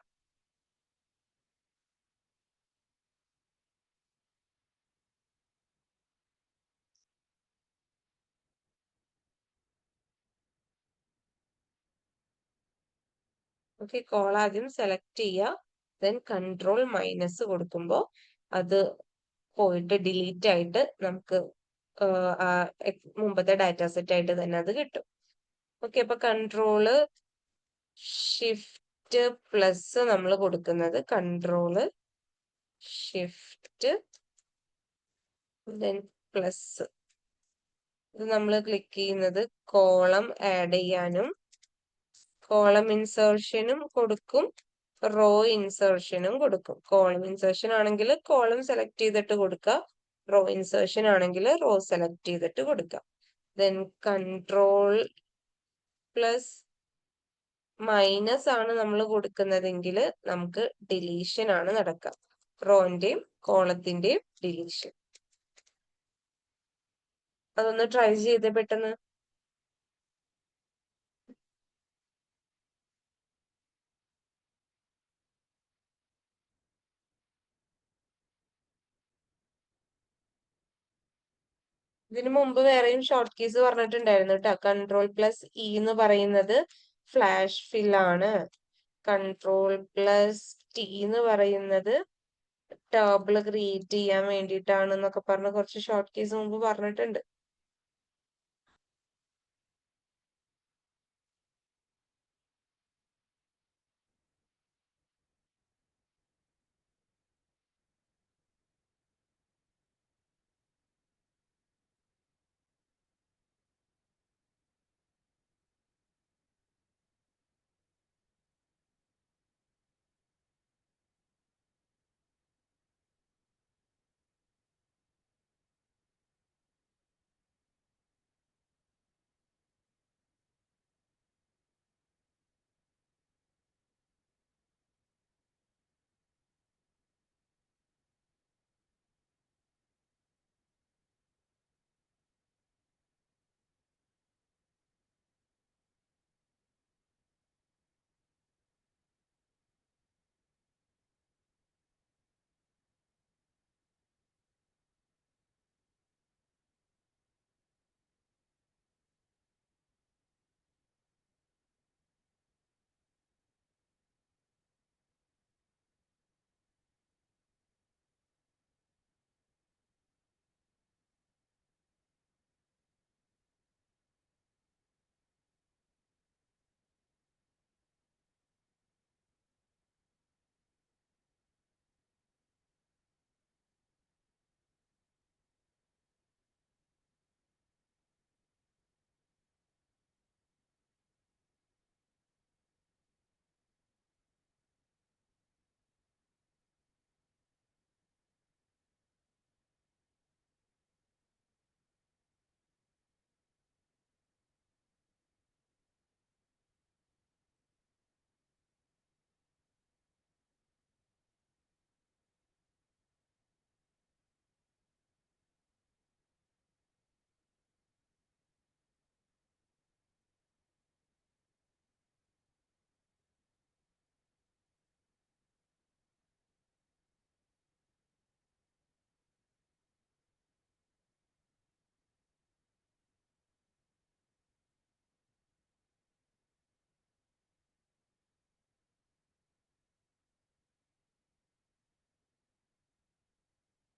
ഓക്കെ, കോൾ ആദ്യം സെലക്ട് ചെയ്യുക, ദെൻ കൺട്രോൾ മൈനസ് കൊടുക്കുമ്പോൾ അത് പോയിട്ട് ഡിലീറ്റ് ആയിട്ട് നമുക്ക് മുമ്പത്തെ ഡാറ്റ സെറ്റ് ആയിട്ട് തന്നെ അത് കിട്ടും. ഓക്കെ, അപ്പൊ കൺട്രോള് ഷിഫ്റ്റ് പ്ലസ് നമ്മൾ കൊടുക്കുന്നത് കൺട്രോള് ഷിഫ്റ്റ് ദെൻ പ്ലസ്. ഇത് നമ്മൾ ക്ലിക്ക് ചെയ്യുന്നത് കോളം ആഡ് ചെയ്യാനും കോളം ഇൻസേർഷനും കൊടുക്കും, റോ ഇൻസേർഷനും കൊടുക്കും. കോളം ഇൻസേർഷൻ ആണെങ്കിൽ കോളം സെലക്ട് ചെയ്തിട്ട് കൊടുക്കുക, റോ ഇൻസേർഷൻ ആണെങ്കിൽ റോ സെലക്ട് ചെയ്തിട്ട് കൊടുക്കുക. ദെൻ കൺട്രോൾ പ്ലസ് മൈനസ് ആണ് നമ്മൾ കൊടുക്കുന്നതെങ്കിൽ നമുക്ക് ഡിലീഷൻ ആണ് നടക്കുക, റോന്റെയും കോളത്തിന്റെയും ഡിലീഷൻ. അതൊന്ന് ട്രൈ ചെയ്ത് പെട്ടെന്ന്. ഇതിനു മുമ്പ് വേറെയും ഷോർട്ട് കീസ് പറഞ്ഞിട്ടുണ്ടായിരുന്നു കേട്ടോ. കൺട്രോൾ പ്ലസ് ഇ എന്ന് പറയുന്നത് ഫ്ലാഷ് ഫിൽ ആണ്. കൺട്രോൾ പ്ലസ് ടി എന്ന് പറയുന്നത് ടേബിൾ ക്രിയേറ്റ് ചെയ്യാൻ വേണ്ടിയിട്ടാണ് എന്നൊക്കെ പറഞ്ഞ് കുറച്ച് ഷോർട്ട് കീസ് മുമ്പ് പറഞ്ഞിട്ടുണ്ട്.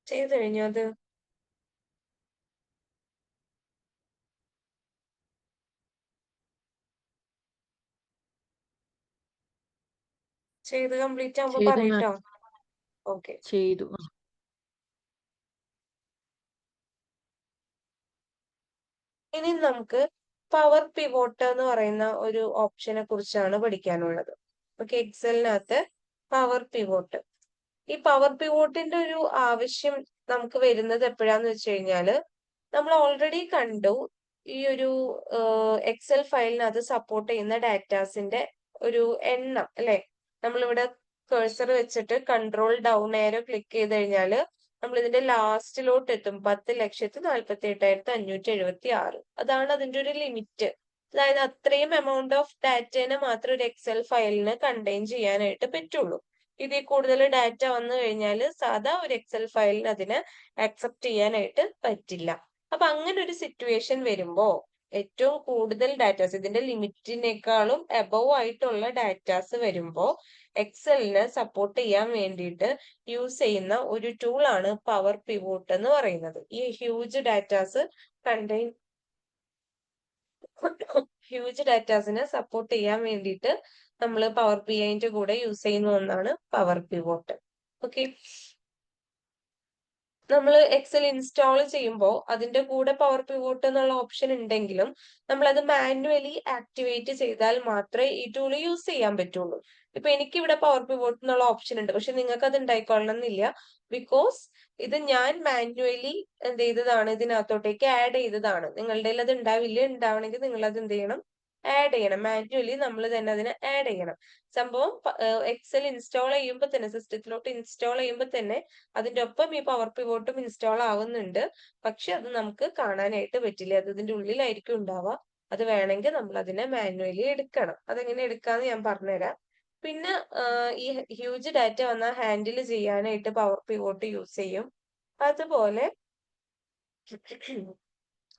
ചെയ്ത് കഴിഞ്ഞോ അത്? ചെയ്ത് കംപ്ലീറ്റ് ആകുമ്പോ ചെയ്തു മാം, പറയട്ടോ. ഓക്കെ, ചെയ്തു. ഇനി നമുക്ക് പവർ പിവോട്ട് എന്ന് പറയുന്ന ഒരു ഓപ്ഷനെ കുറിച്ചാണ് പഠിക്കാനുള്ളത്. ഓക്കെ, എക്സലിനകത്ത് പവർ പിവോട്ട്. ഈ പവർ പിവോട്ടിന്റെ ഒരു ആവശ്യം നമുക്ക് വരുന്നത് എപ്പോഴാന്ന് വെച്ച് കഴിഞ്ഞാല് നമ്മൾ ഓൾറെഡി കണ്ടു ഈ ഒരു എക്സൽ ഫയലിനകത്ത് സപ്പോർട്ട് ചെയ്യുന്ന ഡാറ്റാസിന്റെ ഒരു എണ്ണം അല്ലെ. നമ്മളിവിടെ കേഴ്സർ വെച്ചിട്ട് കൺട്രോൾ ഡൗൺ ഏരോ ക്ലിക്ക് ചെയ്ത് കഴിഞ്ഞാല് നമ്മൾ ഇതിന്റെ ലാസ്റ്റിലോട്ട് എത്തും. 10,48,576. അതാണ് അതിന്റെ ഒരു ലിമിറ്റ്. അതായത് അത്രയും എമൗണ്ട് ഓഫ് ഡാറ്റേനെ മാത്രം ഒരു എക്സൽ ഫയലിന് കണ്ടെയ്ൻ ചെയ്യാനായിട്ട് പറ്റുള്ളൂ. ഇതിൽ കൂടുതൽ ഡാറ്റ വന്നു കഴിഞ്ഞാൽ സാധാ ഒരു എക്സൽ ഫയലിന് അതിനെ അക്സെപ്റ്റ് ചെയ്യാനായിട്ട് പറ്റില്ല. അപ്പൊ അങ്ങനെ ഒരു സിറ്റുവേഷൻ വരുമ്പോ ഏറ്റവും കൂടുതൽ ഡാറ്റാസ് ഇതിന്റെ ലിമിറ്റിനേക്കാളും എബവ് ആയിട്ടുള്ള ഡാറ്റാസ് വരുമ്പോൾ എക്സലിനെ സപ്പോർട്ട് ചെയ്യാൻ വേണ്ടിയിട്ട് യൂസ് ചെയ്യുന്ന ഒരു ടൂൾ ആണ് പവർ പിവോട്ട് എന്ന് പറയുന്നത്. ഈ ഹ്യൂജ് ഡാറ്റാസിനെ സപ്പോർട്ട് ചെയ്യാൻ വേണ്ടിയിട്ട് നമ്മൾ പവർ BIന്റെ കൂടെ യൂസ് ചെയ്യുന്ന ഒന്നാണ് പവർ പിവോട്ട്. ഓക്കെ, നമ്മൾ എക്സൽ ഇൻസ്റ്റാൾ ചെയ്യുമ്പോൾ അതിന്റെ കൂടെ പവർ പിവോട്ട് എന്നുള്ള ഓപ്ഷൻ ഉണ്ടെങ്കിലും നമ്മൾ അത് മാനുവലി ആക്ടിവേറ്റ് ചെയ്താൽ മാത്രമേ ഈ ടൂൾ യൂസ് ചെയ്യാൻ പറ്റുള്ളൂ. ഇപ്പൊ എനിക്ക് ഇവിടെ പവർ പിവോട്ട് എന്നുള്ള ഓപ്ഷൻ ഉണ്ട്, പക്ഷെ നിങ്ങൾക്ക് അത് ഉണ്ടായിക്കൊള്ളണം എന്നില്ല. ബിക്കോസ് ഇത് ഞാൻ മാനുവലി എന്ത് ചെയ്തതാണ്, ഇതിനകത്തോട്ടേക്ക് ആഡ് ചെയ്തതാണ്. നിങ്ങളുടെ അത് ഉണ്ടാവില്ല, ഉണ്ടാവണമെങ്കിൽ നിങ്ങൾ അത് എന്ത് ചെയ്യണം, ആഡ് ചെയ്യണം. മാനുവലി നമ്മൾ തന്നെ അതിനെ ആഡ് ചെയ്യണം. സംഭവം എക്സൽ ഇൻസ്റ്റാൾ ചെയ്യുമ്പോൾ തന്നെ, സിസ്റ്റത്തിലോട്ട് ഇൻസ്റ്റാൾ ചെയ്യുമ്പോൾ തന്നെ അതിന്റെ ഒപ്പം ഈ പവർ പിവോട്ടും ഇൻസ്റ്റാൾ ആവുന്നുണ്ട്. പക്ഷെ അത് നമുക്ക് കാണാനായിട്ട് പറ്റില്ല, അത് ഇതിന്റെ ഉള്ളിലായിരിക്കും ഉണ്ടാവുക. അത് വേണമെങ്കിൽ നമ്മൾ അതിനെ മാനുവലി എടുക്കണം. അതെങ്ങനെ എടുക്കാന്ന് ഞാൻ പറഞ്ഞുതരാം. പിന്നെ ഈ ഹ്യൂജ് ഡാറ്റ വന്നാൽ ഹാൻഡിൽ ചെയ്യാനായിട്ട് പവർ പിവോട്ട് യൂസ് ചെയ്യും. അതുപോലെ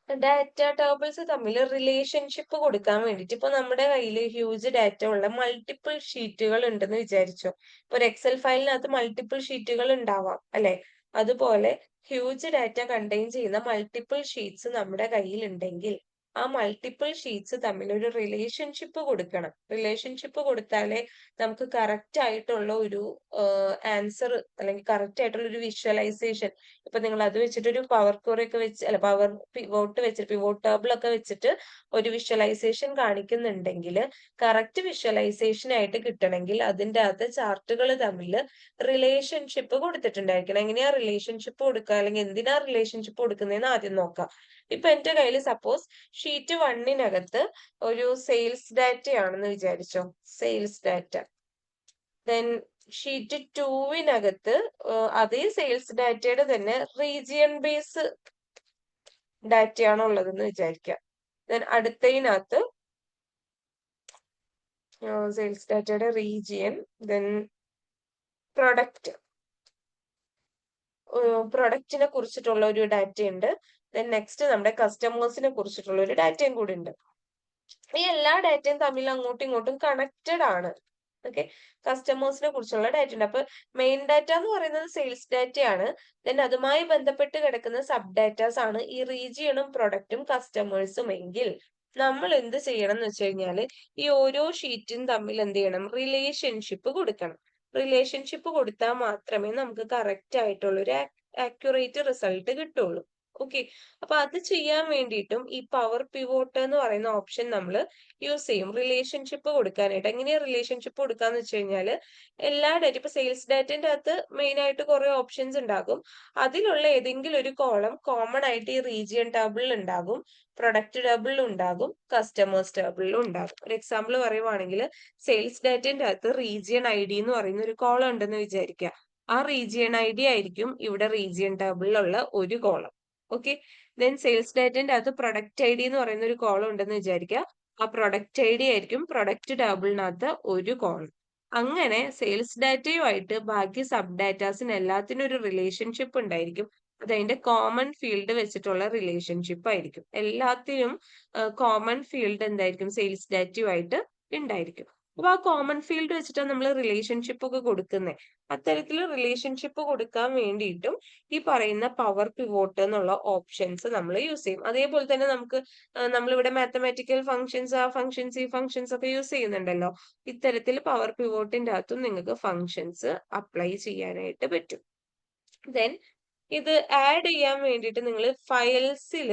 ഡാറ്റ ടേബിൾസ് തമ്മിൽ റിലേഷൻഷിപ്പ് കൊടുക്കാൻ വേണ്ടിയിട്ട്, ഇപ്പൊ നമ്മുടെ കയ്യിൽ ഹ്യൂജ് ഡാറ്റ ഉള്ള മൾട്ടിപ്പിൾ ഷീറ്റുകൾ ഉണ്ടെന്ന് വിചാരിച്ചോ. ഇപ്പൊ ഒരു എക്സൽ ഫയലിനകത്ത് മൾട്ടിപ്പിൾ ഷീറ്റുകൾ ഉണ്ടാവാം അല്ലെ. അതുപോലെ ഹ്യൂജ് ഡാറ്റ കണ്ടെയ്ൻ ചെയ്യുന്ന മൾട്ടിപ്പിൾ ഷീറ്റ്സ് നമ്മുടെ കയ്യിൽ ഉണ്ടെങ്കിൽ ആ മൾട്ടിപ്പിൾ ഷീറ്റ്സ് തമ്മിൽ ഒരു റിലേഷൻഷിപ്പ് കൊടുക്കണം. റിലേഷൻഷിപ്പ് കൊടുത്താലേ നമുക്ക് കറക്റ്റ് ആയിട്ടുള്ള ഒരു ആൻസർ അല്ലെങ്കിൽ കറക്റ്റ് ആയിട്ടുള്ള ഒരു വിഷ്വലൈസേഷൻ, ഇപ്പൊ നിങ്ങൾ അത് വെച്ചിട്ട് ഒരു പവർ ക്വറി ഒക്കെ വെച്ച് അല്ല പവർ പിവോട്ട് വെച്ചിട്ട് പിവോട്ട് ടേബിൾ ഒക്കെ വെച്ചിട്ട് ഒരു വിഷ്വലൈസേഷൻ കാണിക്കുന്നുണ്ടെങ്കിൽ കറക്റ്റ് വിഷ്വലൈസേഷൻ ആയിട്ട് കിട്ടണമെങ്കിൽ അതിന്റെ അകത്ത് ചാർട്ടുകൾ തമ്മിൽ റിലേഷൻഷിപ്പ് കൊടുത്തിട്ടുണ്ടായിരിക്കണം. എങ്ങനെയാ റിലേഷൻഷിപ്പ് കൊടുക്കുക, അല്ലെങ്കിൽ എന്തിനാ റിലേഷൻഷിപ്പ് കൊടുക്കുന്നതെന്ന് ആദ്യം നോക്കാം. ഇപ്പൊ എന്റെ കയ്യിൽ സപ്പോസ് ഷീറ്റ് 1-നകത്ത് ഒരു സെയിൽസ് ഡാറ്റ ആണെന്ന് വിചാരിച്ചോ, സെയിൽസ് ഡാറ്റ. ദെൻ ഷീറ്റ് 2-നകത്ത് അതേ സെയിൽസ് ഡാറ്റയുടെ തന്നെ റീജിയൻ ബേസ് ഡാറ്റയാണ് ഉള്ളതെന്ന് വിചാരിക്കാം. ദെൻ അടുത്തതിനകത്ത് സെയിൽസ് ഡാറ്റയുടെ റീജിയൻ, ദെൻ പ്രൊഡക്റ്റിനെ കുറിച്ചിട്ടുള്ള ഒരു ഡാറ്റ ഉണ്ട്. ദെൻ നെക്സ്റ്റ് നമ്മുടെ കസ്റ്റമേഴ്സിനെ കുറിച്ചിട്ടുള്ള ഒരു ഡാറ്റയും കൂടി ഉണ്ട്. ഈ എല്ലാ ഡാറ്റയും തമ്മിൽ അങ്ങോട്ടും ഇങ്ങോട്ടും കണക്റ്റഡ് ആണ്. ഓക്കെ, കസ്റ്റമേഴ്സിനെ കുറിച്ചുള്ള ഡാറ്റ ഉണ്ട്. അപ്പൊ മെയിൻ ഡാറ്റ എന്ന് പറയുന്നത് സെയിൽസ് ഡാറ്റയാണ്. ദെൻ അതുമായി ബന്ധപ്പെട്ട് കിടക്കുന്ന സബ് ഡാറ്റാസ് ആണ് ഈ റീജിയണും പ്രൊഡക്റ്റും കസ്റ്റമേഴ്സും. എങ്കിൽ നമ്മൾ എന്ത് ചെയ്യണം എന്ന് വെച്ച് കഴിഞ്ഞാല് ഈ ഓരോ ഷീറ്റും തമ്മിൽ എന്ത് ചെയ്യണം, റിലേഷൻഷിപ്പ് കൊടുക്കണം. റിലേഷൻഷിപ്പ് കൊടുത്താൽ മാത്രമേ നമുക്ക് കറക്റ്റ് ആയിട്ടുള്ള ഒരു ആക്യുറേറ്റ് റിസൾട്ട് കിട്ടുള്ളൂ. ഓക്കെ, അപ്പൊ അത് ചെയ്യാൻ വേണ്ടിയിട്ടും ഈ പവർ പിവോട്ട് എന്ന് പറയുന്ന ഓപ്ഷൻ നമ്മൾ യൂസ് ചെയ്യും റിലേഷൻഷിപ്പ് കൊടുക്കാനായിട്ട്. എങ്ങനെയാ റിലേഷൻഷിപ്പ് കൊടുക്കാന്ന് വെച്ച് കഴിഞ്ഞാല് എല്ലാ ഡാറ്റ ഇപ്പൊ സെയിൽസ് ഡാറ്റന്റെ അകത്ത് മെയിൻ ആയിട്ട് കുറെ ഓപ്ഷൻസ് ഉണ്ടാകും. അതിലുള്ള ഏതെങ്കിലും ഒരു കോളം കോമൺ ആയിട്ട് ഈ റീജിയൻ ടേബിളിൽ ഉണ്ടാകും, പ്രൊഡക്റ്റ് ടേബിളിൽ ഉണ്ടാകും, കസ്റ്റമേഴ്സ് ടേബിളിലും ഉണ്ടാകും. ഒരു എക്സാമ്പിൾ പറയുവാണെങ്കിൽ സെയിൽസ് ഡാറ്റന്റെ അകത്ത് റീജിയൻ ID എന്ന് പറയുന്ന ഒരു കോളം ഉണ്ടെന്ന് വിചാരിക്കുക. ആ റീജിയൻ ID ആയിരിക്കും ഇവിടെ റീജിയൻ ടേബിളിലുള്ള ഒരു കോളം. ഓക്കെ, ദെൻ സെയിൽസ് ഡാറ്റന്റെ അകത്ത് പ്രൊഡക്റ്റ് ID എന്ന് പറയുന്ന ഒരു കോളം ഉണ്ടെന്ന് വിചാരിക്കുക. ആ പ്രൊഡക്റ്റ് ID ആയിരിക്കും പ്രൊഡക്റ്റ് ടേബിളിനകത്ത് ഒരു കോളം. അങ്ങനെ സെയിൽസ് ഡാറ്റയുമായിട്ട് ബാക്കി സബ് ഡാറ്റാസിന് എല്ലാത്തിനും ഒരു റിലേഷൻഷിപ്പ് ഉണ്ടായിരിക്കും. അത് അതിന്റെ കോമൺ ഫീൽഡ് വെച്ചിട്ടുള്ള റിലേഷൻഷിപ്പ് ആയിരിക്കും. എല്ലാത്തിനും കോമൺ ഫീൽഡ് എന്തായിരിക്കും, സെയിൽസ് ഡാറ്റയുമായിട്ട് ഉണ്ടായിരിക്കും. അപ്പൊ ആ കോമൺ ഫീൽഡ് വെച്ചിട്ടാണ് നമ്മൾ റിലേഷൻഷിപ്പ് ഒക്കെ കൊടുക്കുന്നത്. അത്തരത്തിൽ റിലേഷൻഷിപ്പ് കൊടുക്കാൻ വേണ്ടിയിട്ടും ഈ പറയുന്ന പവർ പിവോട്ട് എന്നുള്ള ഓപ്ഷൻസ് നമ്മൾ യൂസ് ചെയ്യും. അതേപോലെ തന്നെ നമുക്ക് നമ്മളിവിടെ മാത്തമാറ്റിക്കൽ ഫംഗ്ഷൻസ്, ആ ഫംഗ്ഷൻസ്, ഈ ഫംഗ്ഷൻസ് ഒക്കെ യൂസ് ചെയ്യുന്നുണ്ടല്ലോ. ഇത്തരത്തിൽ പവർ പിവോട്ടിന്റെ അകത്തും നിങ്ങൾക്ക് ഫംഗ്ഷൻസ് അപ്ലൈ ചെയ്യാനായിട്ട് പറ്റും. ദെൻ ഇത് ആഡ് ചെയ്യാൻ വേണ്ടിയിട്ട് നിങ്ങൾ ഫയൽസിൽ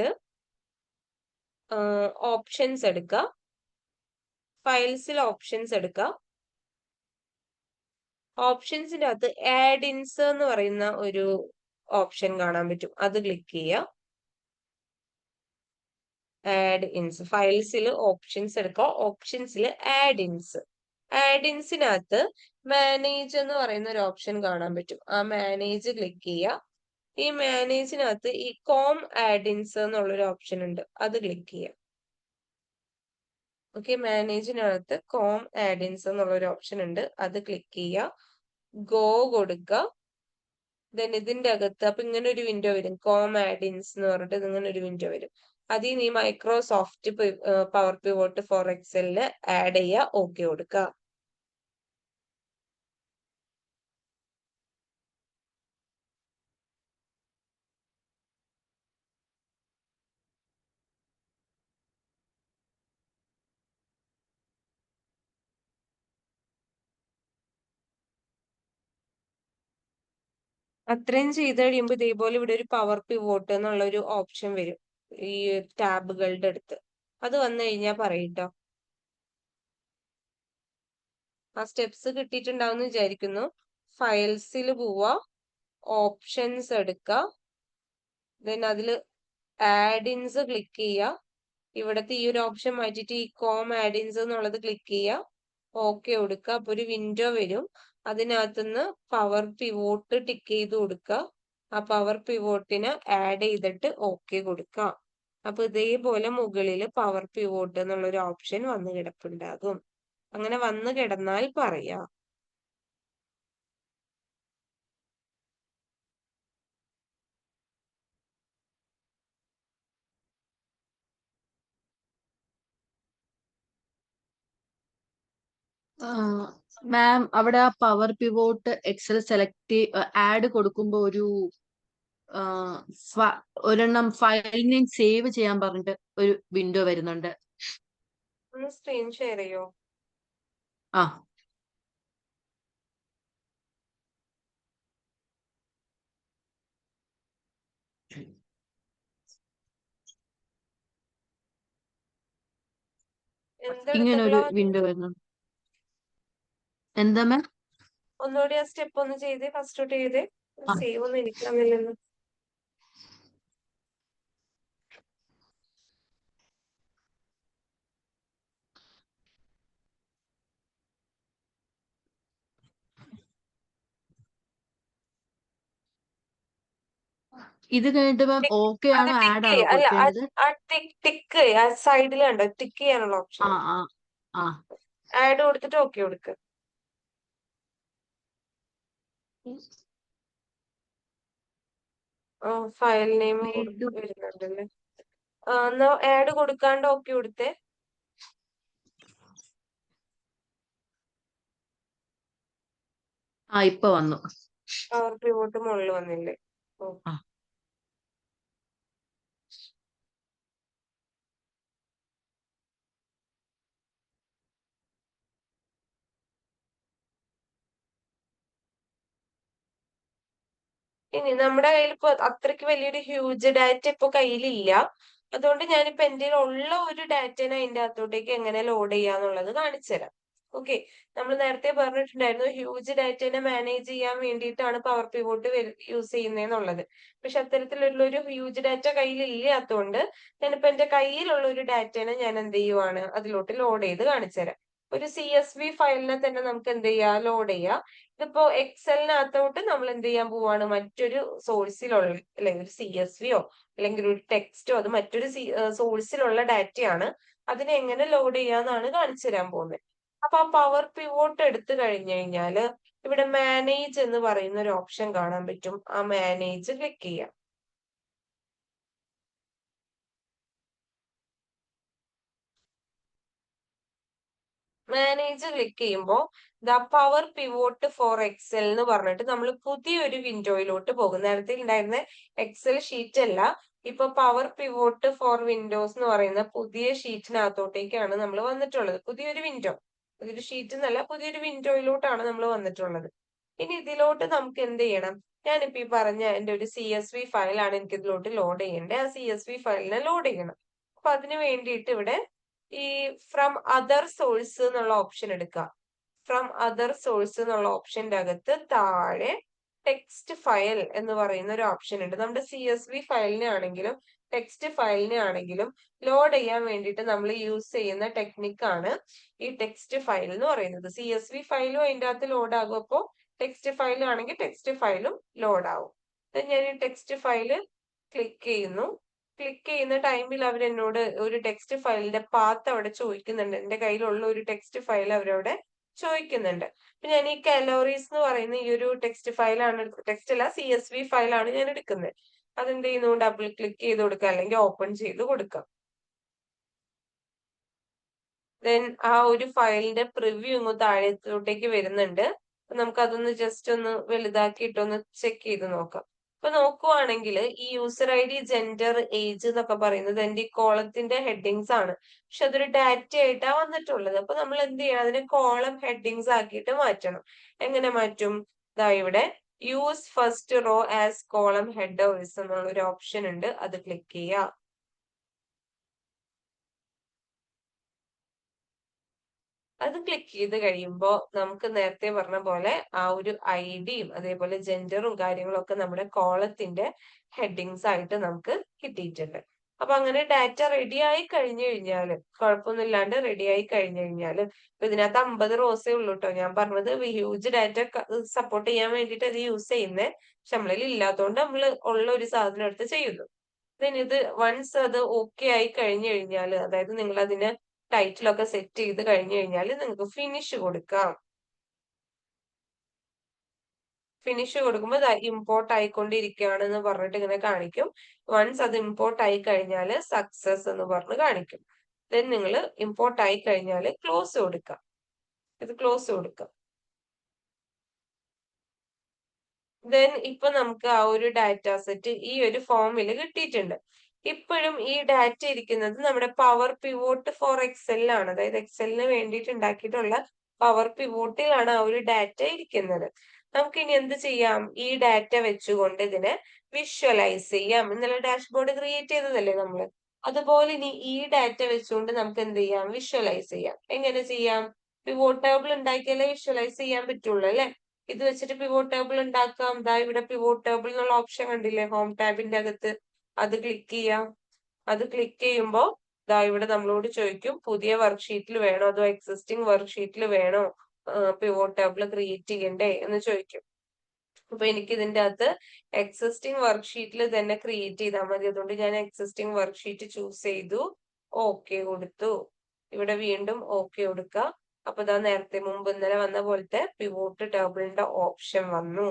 ഓപ്ഷൻസ് എടുക്കുക. ഫയൽസിൽ ഓപ്ഷൻസ് എടുക്കുക. ഓപ്ഷൻസിന്റെ അകത്ത് ആഡ് ഇൻസ് എന്ന് പറയുന്ന ഒരു ഓപ്ഷൻ കാണാൻ പറ്റും, അത് ക്ലിക്ക് ചെയ്യുക. ആഡ് ഇൻസ്, ഫയൽസിൽ ഓപ്ഷൻസ് എടുക്കുക. ഓപ്ഷൻസിൽ ആഡ് ഇൻസ്, ആഡ് ഇൻസിനകത്ത് മാനേജ് എന്ന് പറയുന്ന ഒരു ഓപ്ഷൻ കാണാൻ പറ്റും. ആ മാനേജ് ക്ലിക്ക് ചെയ്യുക. ഈ മാനേജിനകത്ത് ഈ കോം ആഡ് ഇൻസ് എന്നുള്ളൊരു ഓപ്ഷൻ ഉണ്ട്, അത് ക്ലിക്ക് ചെയ്യുക. ഓക്കെ, മാനേജിനകത്ത് കോം ആഡ് ഇൻസ് എന്നുള്ളൊരു ഓപ്ഷൻ ഉണ്ട്, അത് ക്ലിക്ക് ചെയ്യുക. ഗോ കൊടുക്കുക. ദെൻ ഇതിന്റെ അകത്ത് അപ്പൊ ഇങ്ങനെ ഒരു വിൻഡോ വരും, കോം ആഡിൻസ് എന്ന് പറഞ്ഞിട്ട് ഇങ്ങനെ ഒരു വിൻഡോ വരും. അതിൽ നിന്ന് ഈ മൈക്രോസോഫ്റ്റ് പവർ പിവോട്ട് ഫോർ എക്സലില് ആഡ് ചെയ്യുക, ഓക്കെ കൊടുക്കുക. അത്രയും ചെയ്ത് കഴിയുമ്പോൾ ഇതേപോലെ ഇവിടെ ഒരു പവർ പിവോട്ട് എന്നുള്ള ഒരു ഓപ്ഷൻ വരും ഈ ടാബുകളുടെ അടുത്ത്. അത് വന്നു കഴിഞ്ഞാൽ പറയട്ടോ. ആ സ്റ്റെപ്സ് കിട്ടിയിട്ടുണ്ടാവും വിചാരിക്കുന്നു. ഫയൽസിൽ പോവാ, ഓപ്ഷൻസ് എടുക്കുക, ദെൻ അതില് ആഡിൻസ് ക്ലിക്ക് ചെയ്യുക. ഇവിടത്തെ ഈ ഒരു ഓപ്ഷൻ മാറ്റിയിട്ട് ഈ കോം ആഡിൻസ് എന്നുള്ളത് ക്ലിക്ക് ചെയ്യുക, ഓക്കെ കൊടുക്കുക. അപ്പൊ ഒരു വിൻഡോ വരും. അതിനകത്തുനിന്ന് പവർ പിവോട്ട് ടിക്ക് ചെയ്ത് കൊടുക്കുക. ആ പവർ പിവോട്ടിന് ആഡ് ചെയ്തിട്ട് ഓക്കെ കൊടുക്കുക. അപ്പൊ ഇതേപോലെ മുകളിൽ പവർ പിവോട്ട് എന്നുള്ളൊരു ഓപ്ഷൻ വന്ന് കിടപ്പുണ്ടാകും. അങ്ങനെ വന്ന് കിടന്നാൽ പറയാ. മാം അവിടെ ആ power pivot Excel select add കൊടുക്കുമ്പോ ഒരു ഒരെണ്ണം ഫയൽ നെയിം സേവ് ചെയ്യാൻ പറഞ്ഞിട്ട് ഒരു വിൻഡോ വരുന്നുണ്ട്. ഒന്ന് സ്ക്രീൻ ഷെയർ ചെയ്യോ? ആ ഇങ്ങനെ ഒരു എന്തെടുത്തപ്പോഴാ? വിൻഡോ വരുന്നുണ്ട്. എന്താ മാം? ഒന്നുകൂടി ആ സ്റ്റെപ്പ് ഒന്ന് ചെയ്തേ, ഫസ്റ്റ് തൊട്ട് ചെയ്തേ. ആ. സേവ് ഒന്നും എനിക്കറിയില്ലെന്ന്. ഇത് കഴിഞ്ഞിട്ട് മാം ഓക്കെ അത് ആണോ ടിക്ക് ആഡ് ആണോ ചെയ്യ, അല്ല കൊടുക്കേണ്ടത്? ആ ടിക്ക് ആ സൈഡിൽ കണ്ടോ ടിക്ക് ചെയ്യാനുള്ള ആ ഓപ്ഷൻ. ആ ആ ആഡ് കൊടുത്തിട്ട് ഓക്കെ കൊടുക്കുക. ഫയൽ നെയിം വീണ്ടും വരുന്നുണ്ടല്ലേ. എന്നാ ആഡ് കൊടുക്കാണ്ട് ഓക്കെ കൊടുത്തേ. ഇപ്പൊ വന്നു. പവർ പിവോട്ട് മുകളിൽ വന്നില്ലേ? ആ. ഇനി നമ്മുടെ കയ്യിൽ ഇപ്പൊ അത്രയ്ക്ക് വലിയൊരു ഹ്യൂജ് ഡാറ്റ ഇപ്പൊ കയ്യിലില്ല. അതുകൊണ്ട് ഞാനിപ്പോ എന്റെ ഉള്ള ഒരു ഡാറ്റനെ അതിന്റെ അകത്തോട്ടേക്ക് എങ്ങനെ ലോഡ് ചെയ്യാന്നുള്ളത് കാണിച്ചുതരാം. ഓക്കെ, നമ്മൾ നേരത്തെ പറഞ്ഞിട്ടുണ്ടായിരുന്നു ഹ്യൂജ് ഡാറ്റനെ മാനേജ് ചെയ്യാൻ വേണ്ടിയിട്ടാണ് പവർ പിവോട്ട് യൂസ് ചെയ്യുന്നതെന്നുള്ളത്. പക്ഷെ അത്തരത്തിലുള്ള ഒരു ഹ്യൂജ് ഡാറ്റ കയ്യിൽ ഇല്ലാത്തതുകൊണ്ട് ഞാനിപ്പോ എന്റെ കയ്യിലുള്ള ഒരു ഡാറ്റനെ ഞാൻ എന്ത് ചെയ്യുവാണ് അതിലോട്ട് ലോഡ് ചെയ്ത് കാണിച്ചുതരാം. ഒരു CSV ഫയലിനെ തന്നെ നമുക്ക് എന്ത് ചെയ്യാം, ലോഡ് ചെയ്യാം. ഇതിപ്പോ എക്സലിനകത്തോട്ട് നമ്മൾ എന്ത് ചെയ്യാൻ പോവാണ്, മറ്റൊരു സോഴ്സിലുള്ള അല്ലെങ്കിൽ ഒരു CSV അല്ലെങ്കിൽ ഒരു ടെക്സ്റ്റോ അത് മറ്റൊരു സോഴ്സിലുള്ള ഡാറ്റയാണ്. അതിനെ എങ്ങനെ ലോഡ് ചെയ്യാന്നാണ് കാണിച്ചു തരാൻ പോകുന്നത്. അപ്പൊ ആ പവർ പിവോട്ട് എടുത്തു കഴിഞ്ഞു കഴിഞ്ഞാല് ഇവിടെ മാനേജ് എന്ന് പറയുന്ന ഒരു ഓപ്ഷൻ കാണാൻ പറ്റും. ആ മാനേജ് ക്ലിക്ക് ചെയ്യാം. മാനേജ് ക്ലിക്ക് ചെയ്യുമ്പോൾ the power pivot for Excel എന്ന് പറഞ്ഞിട്ട് നമ്മൾ പുതിയൊരു വിൻഡോയിലോട്ട് പോകും. നേരത്തെ ഉണ്ടായിരുന്ന എക്സൽ ഷീറ്റ് അല്ല, ഇപ്പൊ പവർ പിവോട്ട് ഫോർ വിൻഡോസ് എന്ന് പറയുന്ന പുതിയ ഷീറ്റിനകത്തോട്ടേക്കാണ് നമ്മൾ വന്നിട്ടുള്ളത്. പുതിയൊരു വിൻഡോ, പുതിയൊരു ഷീറ്റ് എന്നല്ല, പുതിയൊരു വിൻഡോയിലോട്ടാണ് നമ്മൾ വന്നിട്ടുള്ളത്. ഇനി ഇതിലോട്ട് നമുക്ക് എന്ത് ചെയ്യണം, ഞാനിപ്പോ ഈ പറഞ്ഞ എന്റെ ഒരു CSV ഫയലാണ് എനിക്ക് ഇതിലോട്ട് ലോഡ് ചെയ്യേണ്ടത്. ആ CSV ഫയലിനെ ലോഡ് ചെയ്യണം. അപ്പൊ അതിന് വേണ്ടിയിട്ട് ഇവിടെ ഈ ഫ്രം അതർ സോഴ്സ് എന്നുള്ള ഓപ്ഷൻ എടുക്കുക. ഫ്രം അതർ സോഴ്സ് എന്നുള്ള ഓപ്ഷന്റെ അകത്ത് താഴെ ടെക്സ്റ്റ് ഫയൽ എന്ന് പറയുന്ന ഒരു ഓപ്ഷൻ ഉണ്ട്. നമ്മുടെ CSV ഫയലിനെ ആണെങ്കിലും ടെക്സ്റ്റ് ഫയലിനെ ആണെങ്കിലും ലോഡ് ചെയ്യാൻ വേണ്ടിയിട്ട് നമ്മൾ യൂസ് ചെയ്യുന്ന ടെക്നിക്കാണ് ഈ ടെക്സ്റ്റ് ഫയൽ എന്ന് പറയുന്നത്. CSV ഫയലും അതിൻ്റെ അകത്ത് ലോഡ് ആകും. അപ്പോ ടെക്സ്റ്റ് ഫയലും ആണെങ്കിൽ ടെക്സ്റ്റ് ഫയലും ലോഡ് ആവും. ഞാൻ ഈ ടെക്സ്റ്റ് ഫയല് ക്ലിക്ക് ചെയ്യുന്നു. ക്ലിക്ക് ചെയ്യുന്ന ടൈമിൽ അവർ എന്നോട് ഒരു ടെക്സ്റ്റ് ഫയലിന്റെ പാത്ത് അവിടെ ചോദിക്കുന്നുണ്ട്. എന്റെ കയ്യിലുള്ള ഒരു ടെക്സ്റ്റ് ഫയൽ അവരവിടെ ചോദിക്കുന്നുണ്ട്. അപ്പൊ ഞാൻ ഈ കലോറീസ് എന്ന് പറയുന്ന ഈ ഒരു ടെക്സ്റ്റ് ഫയലാണ്, ടെക്സ്റ്റ് അല്ല CSV ഫയലാണ് ഞാൻ എടുക്കുന്നത്. അതെന്ത് ചെയ്യുന്നു, ഡബിൾ ക്ലിക്ക് ചെയ്ത് കൊടുക്കുക അല്ലെങ്കിൽ ഓപ്പൺ ചെയ്ത് കൊടുക്കാം. ദെൻ ആ ഒരു ഫയലിന്റെ പ്രിവ്യൂ ഇങ്ങ് താഴത്തോട്ടേക്ക് വരുന്നുണ്ട്. നമുക്ക് അതൊന്ന് ജസ്റ്റ് ഒന്ന് വലുതാക്കിയിട്ടൊന്ന് ചെക്ക് ചെയ്ത് നോക്കാം. അപ്പൊ നോക്കുവാണെങ്കിൽ ഈ യൂസർ ID, ജെൻഡർ, ഏജ് എന്നൊക്കെ പറയുന്നത് എന്റെ ഈ കോളത്തിന്റെ ഹെഡിങ്സ് ആണ്. പക്ഷെ അതൊരു ഡാറ്റ ആയിട്ടാ വന്നിട്ടുള്ളത്. അപ്പൊ നമ്മൾ എന്ത് ചെയ്യണം, അതിനെ കോളം ഹെഡിങ്സ് ആക്കിയിട്ട് മാറ്റണം. എങ്ങനെ മാറ്റും? ദാ ഇവിടെ use first row as column headers എന്നുള്ള ഒരു ഓപ്ഷൻ ഉണ്ട്, അത് ക്ലിക്ക് ചെയ്യുക. അത് ക്ലിക്ക് ചെയ്ത് കഴിയുമ്പോൾ നമുക്ക് നേരത്തെ പറഞ്ഞ പോലെ ആ ഒരു ഐഡിയും അതേപോലെ ജെൻഡറും കാര്യങ്ങളും ഒക്കെ നമ്മുടെ കോളത്തിന്റെ ഹെഡിങ്സ് ആയിട്ട് നമുക്ക് കിട്ടിയിട്ടുണ്ട്. അപ്പൊ അങ്ങനെ ഡാറ്റ റെഡി ആയി കഴിഞ്ഞു കഴിഞ്ഞാല്, കുഴപ്പമൊന്നും ഇല്ലാണ്ട് റെഡി ആയി കഴിഞ്ഞു കഴിഞ്ഞാല്, ഇപ്പൊ ഇതിനകത്ത് 50 റോസേ ഉള്ളൂ കേട്ടോ. ഞാൻ പറഞ്ഞത് ഹ്യൂജ് ഡാറ്റ സപ്പോർട്ട് ചെയ്യാൻ വേണ്ടിയിട്ട് അത് യൂസ് ചെയ്യുന്നത്. പക്ഷെ നമ്മളിൽ ഇല്ലാത്തതുകൊണ്ട് നമ്മൾ ഉള്ള ഒരു സാധനം എടുത്ത് ചെയ്യുന്നു. ഇത് വൺസ് അത് ഓക്കെ ആയി കഴിഞ്ഞു കഴിഞ്ഞാൽ, അതായത് നിങ്ങൾ അതിന് ടൈറ്റിലൊക്കെ സെറ്റ് ചെയ്ത് കഴിഞ്ഞു കഴിഞ്ഞാൽ നിങ്ങൾക്ക് ഫിനിഷ് കൊടുക്കാം. ഫിനിഷ് കൊടുക്കുമ്പോൾ ഇമ്പോർട്ട് ആയിക്കൊണ്ടിരിക്കുകയാണെന്ന് പറഞ്ഞിട്ട് ഇങ്ങനെ കാണിക്കും. വൺസ് അത് ഇമ്പോർട്ട് ആയി കഴിഞ്ഞാൽ സക്സസ് എന്ന് പറഞ്ഞ് കാണിക്കും. ദെൻ നിങ്ങൾ ഇമ്പോർട്ട് ആയി കഴിഞ്ഞാൽ ക്ലോസ് കൊടുക്കാം. ഇത് ക്ലോസ് കൊടുക്കാം. ദെൻ ഇപ്പൊ നമുക്ക് ആ ഒരു ഡാറ്റ സെറ്റ് ഈ ഒരു ഫോമിൽ കിട്ടിയിട്ടുണ്ട്. ഇപ്പോഴും ഈ ഡാറ്റ ഇരിക്കുന്നത് നമ്മുടെ പവർ പിവോട്ട് ഫോർ എക്സലിലാണ്. അതായത് എക്സലിന് വേണ്ടിയിട്ട് ഉണ്ടാക്കിയിട്ടുള്ള പവർ പിവോട്ടിലാണ് ആ ഒരു ഡാറ്റ ഇരിക്കുന്നത്. നമുക്ക് ഇനി എന്ത് ചെയ്യാം, ഈ ഡാറ്റ വെച്ചുകൊണ്ട് ഇതിനെ വിഷ്വലൈസ് ചെയ്യാം. ഇന്നലെ ഡാഷ്ബോർഡ് ക്രിയേറ്റ് ചെയ്തതല്ലേ നമ്മള്, അതുപോലെ ഇനി ഈ ഡാറ്റ വെച്ചുകൊണ്ട് നമുക്ക് എന്ത് ചെയ്യാം, വിഷ്വലൈസ് ചെയ്യാം. എങ്ങനെ ചെയ്യാം? പിവോട്ട് ടേബിൾ ഉണ്ടാക്കിയാലേ വിഷ്വലൈസ് ചെയ്യാൻ പറ്റുള്ളൂ അല്ലെ. ഇത് വെച്ചിട്ട് പിവോട്ട് ടേബിൾ ഉണ്ടാക്കാം. ദാ ഇവിടെ പിവോട്ട് ടേബിൾ എന്നുള്ള ഓപ്ഷൻ കണ്ടില്ലേ ഹോം ടാബിന്റെ അകത്ത്, അത് ക്ലിക്ക് ചെയ്യാം. അത് ക്ലിക്ക് ചെയ്യുമ്പോൾ ദാ ഇവിടെ നമ്മളോട് ചോദിക്കും പുതിയ വർക്ക്ഷീറ്റിൽ വേണോ അതോ എക്സിസ്റ്റിംഗ് വർക്ക്ഷീറ്റിൽ വേണോ പിവോട്ട് ടേബിൾ ക്രിയേറ്റ് ചെയ്യണ്ടേ എന്ന് ചോദിക്കും. അപ്പൊ എനിക്ക് ഇതിന്റെ അകത്ത് എക്സിസ്റ്റിംഗ് വർക്ക്ഷീറ്റിൽ തന്നെ ക്രിയേറ്റ് ചെയ്താൽ മതി. അതുകൊണ്ട് ഞാൻ എക്സിസ്റ്റിംഗ് വർക്ക്ഷീറ്റ് ചൂസ് ചെയ്തു, ഓക്കെ കൊടുത്തു. ഇവിടെ വീണ്ടും ഓക്കെ കൊടുക്കുക. അപ്പൊ ഇതാ നേരത്തെ മുമ്പ് ഇന്നലെ വന്ന പോലത്തെ പിവോട്ട് ടേബിളിന്റെ ഓപ്ഷൻ വന്നു.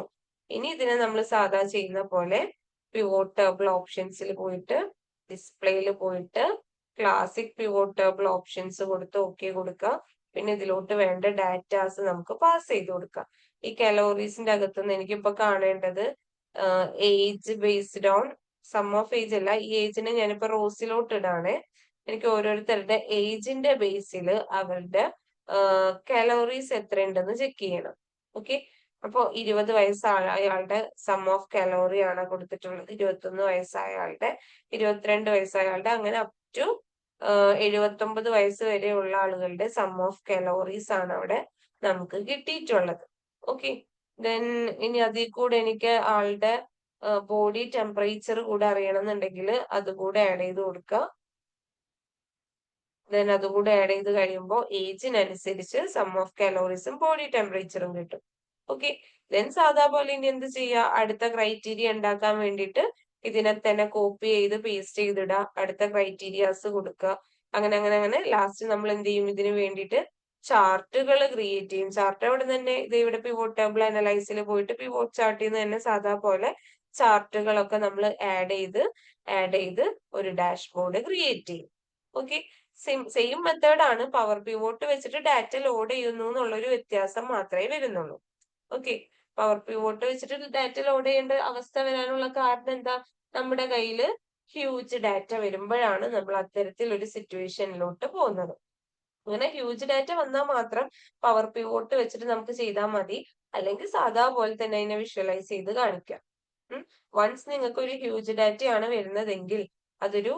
ഇനി ഇതിനെ നമ്മൾ സാധാ ചെയ്യുന്ന പോലെ പിവോട്ട് ടേബിൾ ഓപ്ഷൻസിൽ പോയിട്ട് ഡിസ്പ്ലേയിൽ പോയിട്ട് ക്ലാസിക് പിവോട്ട് ടേബിൾ ഓപ്ഷൻസ് കൊടുത്ത് ഓക്കെ കൊടുക്കുക. പിന്നെ ഇതിലോട്ട് വേണ്ട ഡാറ്റാസ് നമുക്ക് പാസ് ചെയ്ത് കൊടുക്കാം. ഈ കലോറീസിന്റെ അകത്തുനിന്ന് എനിക്കിപ്പോ കാണേണ്ടത് age based on sum of age അല്ല, ഈ ഏജിനെ ഞാനിപ്പോ റോസിലോട്ട് ഇടാണ്. എനിക്ക് ഓരോരുത്തരുടെ ഏജിന്റെ ബേസിൽ അവരുടെ കലോറീസ് എത്രയുണ്ടെന്ന് ചെക്ക് ചെയ്യണം. ഓക്കെ, അപ്പോ 20 വയസ്സായ അയാളുടെ സം ഓഫ് കലോറി ആണ് കൊടുത്തിട്ടുള്ളത്. 21 വയസ്സായ ആളുടെ, 22 വയസ്സായ ആളുടെ, അങ്ങനെ അപ് ടു 79 വയസ്സ് വരെയുള്ള ആളുകളുടെ സം ഓഫ് കലോറീസ് ആണ് അവിടെ നമുക്ക് കിട്ടിയിട്ടുള്ളത്. ഓക്കെ, ദെൻ ഇനി അതിൽ കൂടെ എനിക്ക് ആളുടെ ബോഡി ടെമ്പറേച്ചർ കൂടെ അറിയണമെന്നുണ്ടെങ്കിൽ അതുകൂടെ ആഡ് ചെയ്ത് കൊടുക്കുക. ദെൻ അതുകൂടെ ആഡ് ചെയ്ത് കഴിയുമ്പോൾ ഏജിനനുസരിച്ച് സം ഓഫ് കലോറീസും ബോഡി ടെമ്പറേച്ചറും കിട്ടും. ഓക്കെ, ദെൻ സാധാ പോലെ ഇനി എന്ത് ചെയ്യുക, അടുത്ത ക്രൈറ്റീരിയ ഉണ്ടാക്കാൻ വേണ്ടിയിട്ട് ഇതിനെ തന്നെ കോപ്പി ചെയ്ത് പേസ്റ്റ് ചെയ്തിടുക, അടുത്ത ക്രൈറ്റീരിയാസ് കൊടുക്കുക. അങ്ങനെ അങ്ങനെ അങ്ങനെ ലാസ്റ്റ് നമ്മൾ എന്ത് ചെയ്യും, ഇതിന് വേണ്ടിയിട്ട് ചാർട്ടുകൾ ക്രിയേറ്റ് ചെയ്യും. ചാർട്ട് അവിടെ തന്നെ ഇത് ഇവിടെ പിവോട്ട് ടേബിൾ അനലൈസിൽ പോയിട്ട് പിവോട്ട് ചാർട്ടിൽ നിന്ന് തന്നെ സാധാ പോലെ ചാർട്ടുകളൊക്കെ നമ്മൾ ആഡ് ചെയ്ത് ഒരു ഡാഷ്ബോർഡ് ക്രിയേറ്റ് ചെയ്യും. ഓക്കെ, സെയിം മെത്തേഡ് ആണ്. പവർ പിവോട്ട് വെച്ചിട്ട് ഡാറ്റ ലോഡ് ചെയ്യുന്നു എന്നുള്ളൊരു വ്യത്യാസം മാത്രമേ വരുന്നുള്ളൂ. ഓക്കെ, പവർ പിവോട്ട് വെച്ചിട്ട് ഡാറ്റ ലോഡ് ചെയ്യേണ്ട അവസ്ഥ വരാനുള്ള കാരണം എന്താ, നമ്മുടെ കയ്യിൽ ഹ്യൂജ് ഡാറ്റ വരുമ്പോഴാണ് നമ്മൾ അത്തരത്തിൽ ഒരു സിറ്റുവേഷനിലോട്ട് പോകുന്നത്. അങ്ങനെ ഹ്യൂജ് ഡാറ്റ വന്നാൽ മാത്രം പവർ പിവോട്ട് വെച്ചിട്ട് നമുക്ക് ചെയ്താൽ മതി, അല്ലെങ്കിൽ സാധാ പോലെ തന്നെ അതിനെ വിഷ്വലൈസ് ചെയ്ത് കാണിക്കാം. വൺസ് നിങ്ങൾക്ക് ഒരു ഹ്യൂജ് ഡാറ്റയാണ് വരുന്നതെങ്കിൽ അതൊരു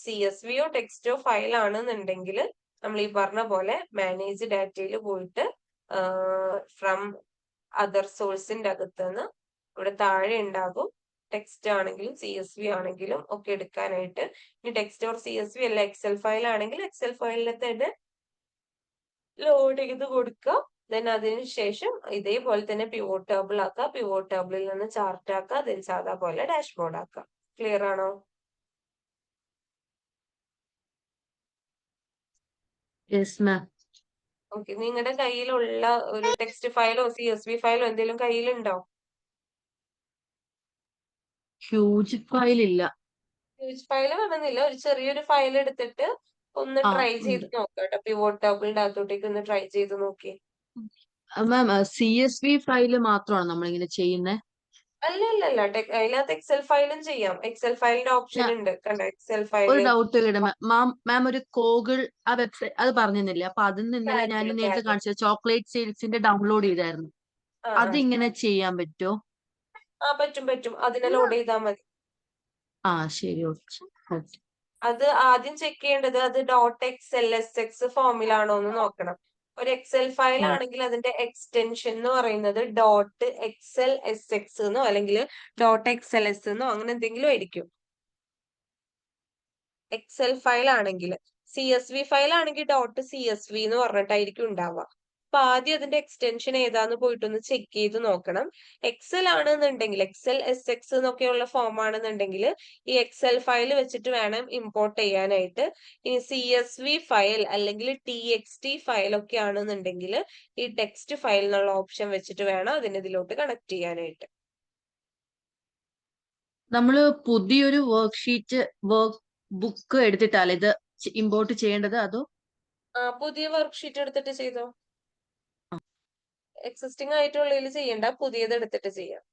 CSVയോ ടെക്സ്റ്റോ ഫയൽ ആണെന്നുണ്ടെങ്കിൽ നമ്മൾ ഈ പറഞ്ഞ പോലെ മാനേജ് ഡാറ്റയിൽ പോയിട്ട് ഫ്രം അതർ സോഴ്സിന്റെ അകത്തുനിന്ന് ഇവിടെ താഴെ ഉണ്ടാകും ടെക്സ്റ്റ് ആണെങ്കിലും CSV ആണെങ്കിലും ഒക്കെ എടുക്കാനായിട്ട്. ഇനി ടെക്സ്റ്റ് ഓർ CSV അല്ല എക്സൽ ഫയൽ ആണെങ്കിൽ എക്സൽ ഫയലിനെ തന്നെ ലോഡ് ചെയ്ത് കൊടുക്കുക. ദെൻ അതിനുശേഷം ഇതേപോലെ തന്നെ പിവോട്ട് ടേബിൾ ആക്കുക, പിവോട്ട് ടേബിളിൽ നിന്ന് ചാർട്ട് ആക്കുക, ദെൻ സാധാ പോലെ ഡാഷ്ബോർഡ് ആക്കുക. ക്ലിയർ ആണോ? Yes ma'am. ഓക്കെ, നിങ്ങളുടെ കയ്യിലുള്ള ഒരു ടെക്സ്റ്റ് ഫയലോ CSV ഫയലോ എന്തെങ്കിലും കയ്യിലുണ്ടോ? ഹ്യൂജ് ഫയൽ ഇല്ല. ഹ്യൂജ് ഫയൽ വേണമെന്നില്ല, ഒരു ചെറിയൊരു ഫയൽ എടുത്തിട്ട് ഒന്ന് ആ ട്രൈ ഉണ്ട്. ചെയ്ത് നോക്കാം കേട്ടോ. പിവോട്ട് ടേബിളിന്റെ അകത്തോട്ടേക്ക് ഒന്ന് ട്രൈ ചെയ്ത് നോക്കി. മാം CSV ഫയല് മാത്രമാണ് നമ്മളിങ്ങനെ ചെയ്യുന്നത്. അല്ല അതിനകത്ത് എക്സൽ ഫയലും ചെയ്യാം. എക്സൽ ഫയലിന്റെ ഓപ്ഷൻ ഉണ്ട് കണ്ടോ, എക്സൽ ഒരു ഫയല്. ഡൗട്ട് മാം ഒരു ഗൂഗിൾ ആ വെബ്സൈറ്റ് അത് പറഞ്ഞിരുന്നില്ലേ, അപ്പൊ അതിന്ന് ഇന്നലെ ഞാൻ നേരത്തെ കാണിച്ചത് ചോക്ലേറ്റ് സീഡ്സിന്റെ ഡൗൺലോഡ് ചെയ്തായിരുന്നു. അതിങ്ങനെ ചെയ്യാൻ പറ്റുമോ? പറ്റും. അതിനെ ലോഡ് ചെയ്താൽ മതി. ആ ശരി, ഓക്കെ. അത് ആദ്യം ചെക്ക് ചെയ്യേണ്ടത് അത് .xlsx ഫോമിലാണോ എന്ന് നോക്കണം. ഒരു എക്സൽ ഫയൽ ആണെങ്കിൽ അതിന്റെ എക്സ്റ്റൻഷൻ എന്ന് പറയുന്നത് .xlsx എന്നോ അല്ലെങ്കിൽ .xls എന്നോ അങ്ങനെ എന്തെങ്കിലും ആയിരിക്കും. എക്സൽ ഫയൽ ആണെങ്കിൽ. CSV ഫയൽ ആണെങ്കിൽ .csv എന്ന് പറഞ്ഞിട്ടായിരിക്കും ഉണ്ടാവുക. അപ്പൊ ആദ്യം അതിന്റെ എക്സ്റ്റൻഷൻ ഏതാന്ന് പോയിട്ടൊന്ന് ചെക്ക് ചെയ്ത് നോക്കണം. എക്സൽ ആണെന്നുണ്ടെങ്കിൽ XLSX എന്നൊക്കെയുള്ള ഫോം ആണെന്നുണ്ടെങ്കിൽ ഈ എക്സൽ ഫയൽ വെച്ചിട്ട് വേണം ഇമ്പോർട്ട് ചെയ്യാനായിട്ട്. ഇനി CSV ഫയൽ അല്ലെങ്കിൽ TXT ഫയൽ ഒക്കെ ആണെന്നുണ്ടെങ്കിൽ ഈ ടെക്സ്റ്റ് ഫയൽ എന്നുള്ള ഓപ്ഷൻ വെച്ചിട്ട് വേണം അതിന് ഇതിലോട്ട് കണക്ട് ചെയ്യാനായിട്ട്. നമ്മള് പുതിയൊരു വർക്ക് ബുക്ക് എടുത്തിട്ടല്ലേ ഇത് ഇമ്പോർട്ട് ചെയ്യേണ്ടത്? അതോ പുതിയ വർക്ക് ഷീറ്റ് എടുത്തിട്ട് ചെയ്തോ. എക്സിസ്റ്റിംഗ് ആയിട്ടുള്ളതിൽ ചെയ്യണ്ട, പുതിയത് എടുത്തിട്ട് ചെയ്യാം.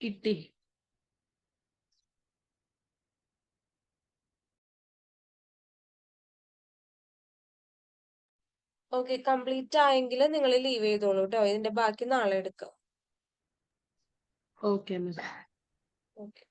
കിട്ടി? ഓക്കെ, കംപ്ലീറ്റ് ആയെങ്കിൽ നിങ്ങൾ ലീവ് ചെയ്തോളൂ കേട്ടോ. ഇതിന്റെ ബാക്കി നാളെ എടുക്കാം. Okay ma'am. ഓക്കെ.